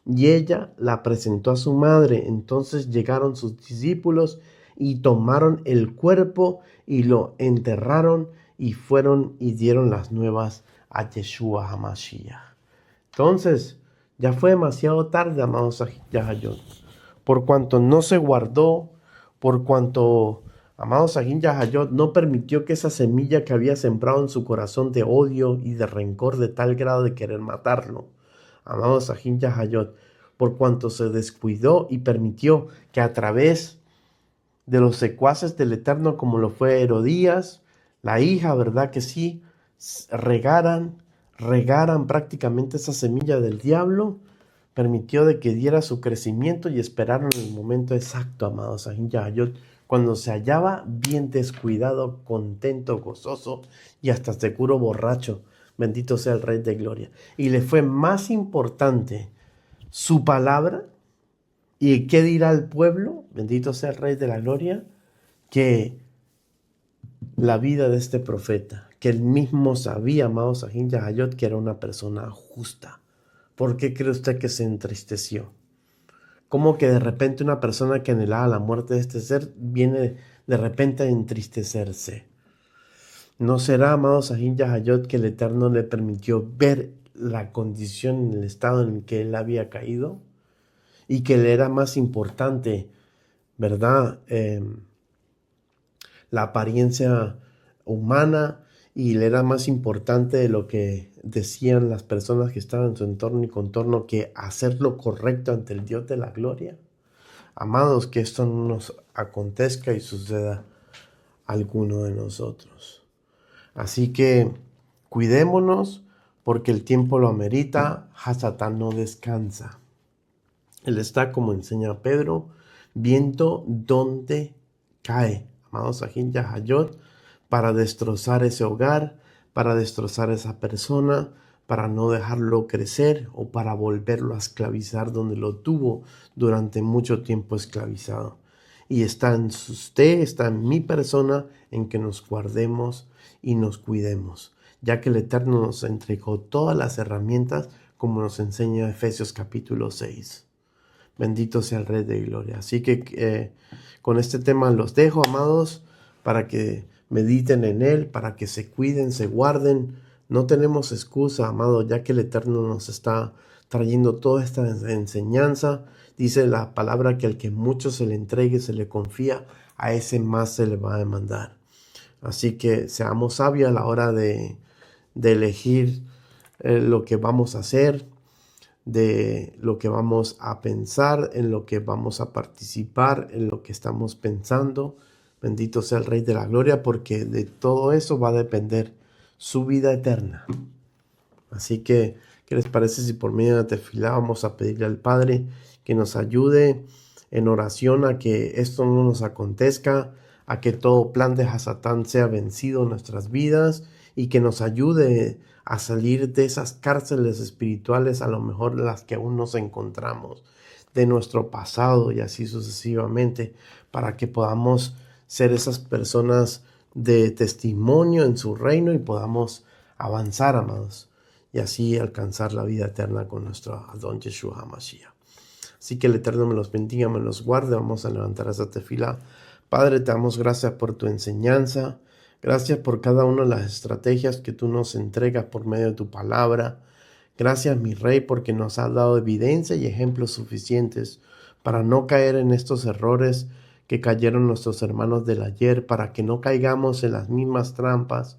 y ella la presentó a su madre. Entonces llegaron sus discípulos y tomaron el cuerpo y lo enterraron y fueron y dieron las nuevas a Yeshua HaMashiach. Entonces, ya fue demasiado tarde, amados Yahayot. Por cuanto no se guardó, por cuanto, amados Agin Yahayot, no permitió que esa semilla que había sembrado en su corazón de odio y de rencor de tal grado de querer matarlo, amados Agin Yahayot, por cuanto se descuidó y permitió que a través de los secuaces del Eterno, como lo fue Herodías, la hija, ¿verdad que sí?, regaran prácticamente esa semilla del diablo, permitió de que diera su crecimiento y esperaron el momento exacto, amados Agin Yahayot, cuando se hallaba bien descuidado, contento, gozoso y hasta seguro borracho. Bendito sea el Rey de Gloria. Y le fue más importante su palabra y qué dirá el pueblo, bendito sea el Rey de la Gloria, que la vida de este profeta, que él mismo sabía, amados Agin Yahayot, que era una persona justa. ¿Por qué cree usted que se entristeció? ¿Cómo que de repente una persona que anhelaba la muerte de este ser viene de repente a entristecerse? ¿No será, amados Agin Yahayot, que el Eterno le permitió ver la condición en el estado en el que él había caído? Y que le era más importante, ¿verdad?, la apariencia humana, y le era más importante de lo que decían las personas que estaban en su entorno y contorno, que hacer lo correcto ante el Dios de la gloria. Amados, que esto no nos acontezca y suceda a alguno de nosotros. Así que cuidémonos, porque el tiempo lo amerita. Hasatán no descansa. Él está, como enseña Pedro, viendo dónde cae, amados Agin Yahayot, para destrozar ese hogar, para destrozar esa persona, para no dejarlo crecer o para volverlo a esclavizar donde lo tuvo durante mucho tiempo esclavizado. Y está en usted, está en mi persona, en que nos guardemos y nos cuidemos, ya que el Eterno nos entregó todas las herramientas, como nos enseña Efesios capítulo 6. Bendito sea el Rey de Gloria. Así que con este tema los dejo, amados, para que mediten en él, para que se cuiden, se guarden. No tenemos excusa, amados, ya que el Eterno nos está trayendo toda esta enseñanza. Dice la palabra que al que mucho se le entregue, se le confía, a ese más se le va a demandar. Así que seamos sabios a la hora de elegir lo que vamos a hacer, de lo que vamos a pensar, en lo que vamos a participar, en lo que estamos pensando. Bendito sea el Rey de la Gloria, porque de todo eso va a depender su vida eterna. Así que, ¿qué les parece si por medio de la tefilá vamos a pedirle al Padre que nos ayude en oración a que esto no nos acontezca, a que todo plan de Hasatán sea vencido en nuestras vidas y que nos ayude a salir de esas cárceles espirituales, a lo mejor las que aún nos encontramos, de nuestro pasado y así sucesivamente, para que podamos ser esas personas de testimonio en su reino y podamos avanzar, amados, y así alcanzar la vida eterna con nuestro Adón Yeshua HaMashiach. Así que el Eterno me los bendiga, me los guarde. Vamos a levantar esa tefila. Padre, te damos gracias por tu enseñanza. Gracias por cada una de las estrategias que tú nos entregas por medio de tu palabra. Gracias, mi Rey, porque nos has dado evidencia y ejemplos suficientes para no caer en estos errores que cayeron nuestros hermanos del ayer, para que no caigamos en las mismas trampas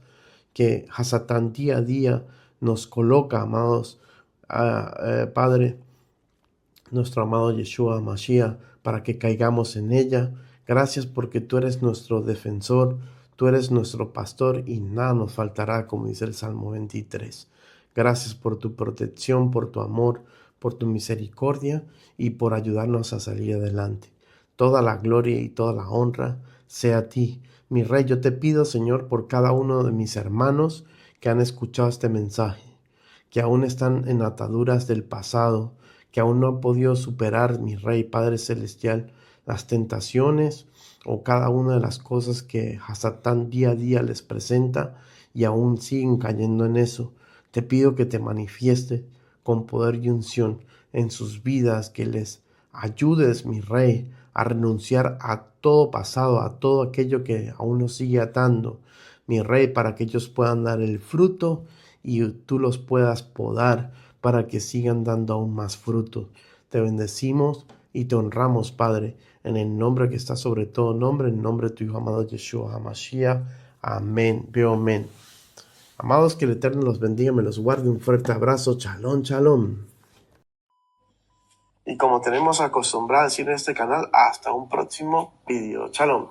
que Hasatán día a día nos coloca, amados. Padre, nuestro amado Yeshua Mashiach, para que caigamos en ella. Gracias porque tú eres nuestro defensor, tú eres nuestro pastor y nada nos faltará, como dice el Salmo 23. Gracias por tu protección, por tu amor, por tu misericordia y por ayudarnos a salir adelante. Toda la gloria y toda la honra sea a ti. Mi Rey, yo te pido, Señor, por cada uno de mis hermanos que han escuchado este mensaje, que aún están en ataduras del pasado, que aún no han podido superar, mi Rey, Padre Celestial, las tentaciones o cada una de las cosas que Hasatán día a día les presenta y aún siguen cayendo en eso. Te pido que te manifieste con poder y unción en sus vidas, que les ayudes, mi Rey, a renunciar a todo pasado, a todo aquello que aún nos sigue atando, mi Rey, para que ellos puedan dar el fruto y tú los puedas podar para que sigan dando aún más frutos. Te bendecimos y te honramos, Padre, en el nombre que está sobre todo nombre, en el nombre de tu Hijo amado Yeshua HaMashiach. Amén. Veo amén. Amados, que el Eterno los bendiga, me los guarde. Un fuerte abrazo. Shalom, shalom. Y como tenemos acostumbrado a decir en este canal, hasta un próximo video. Shalom.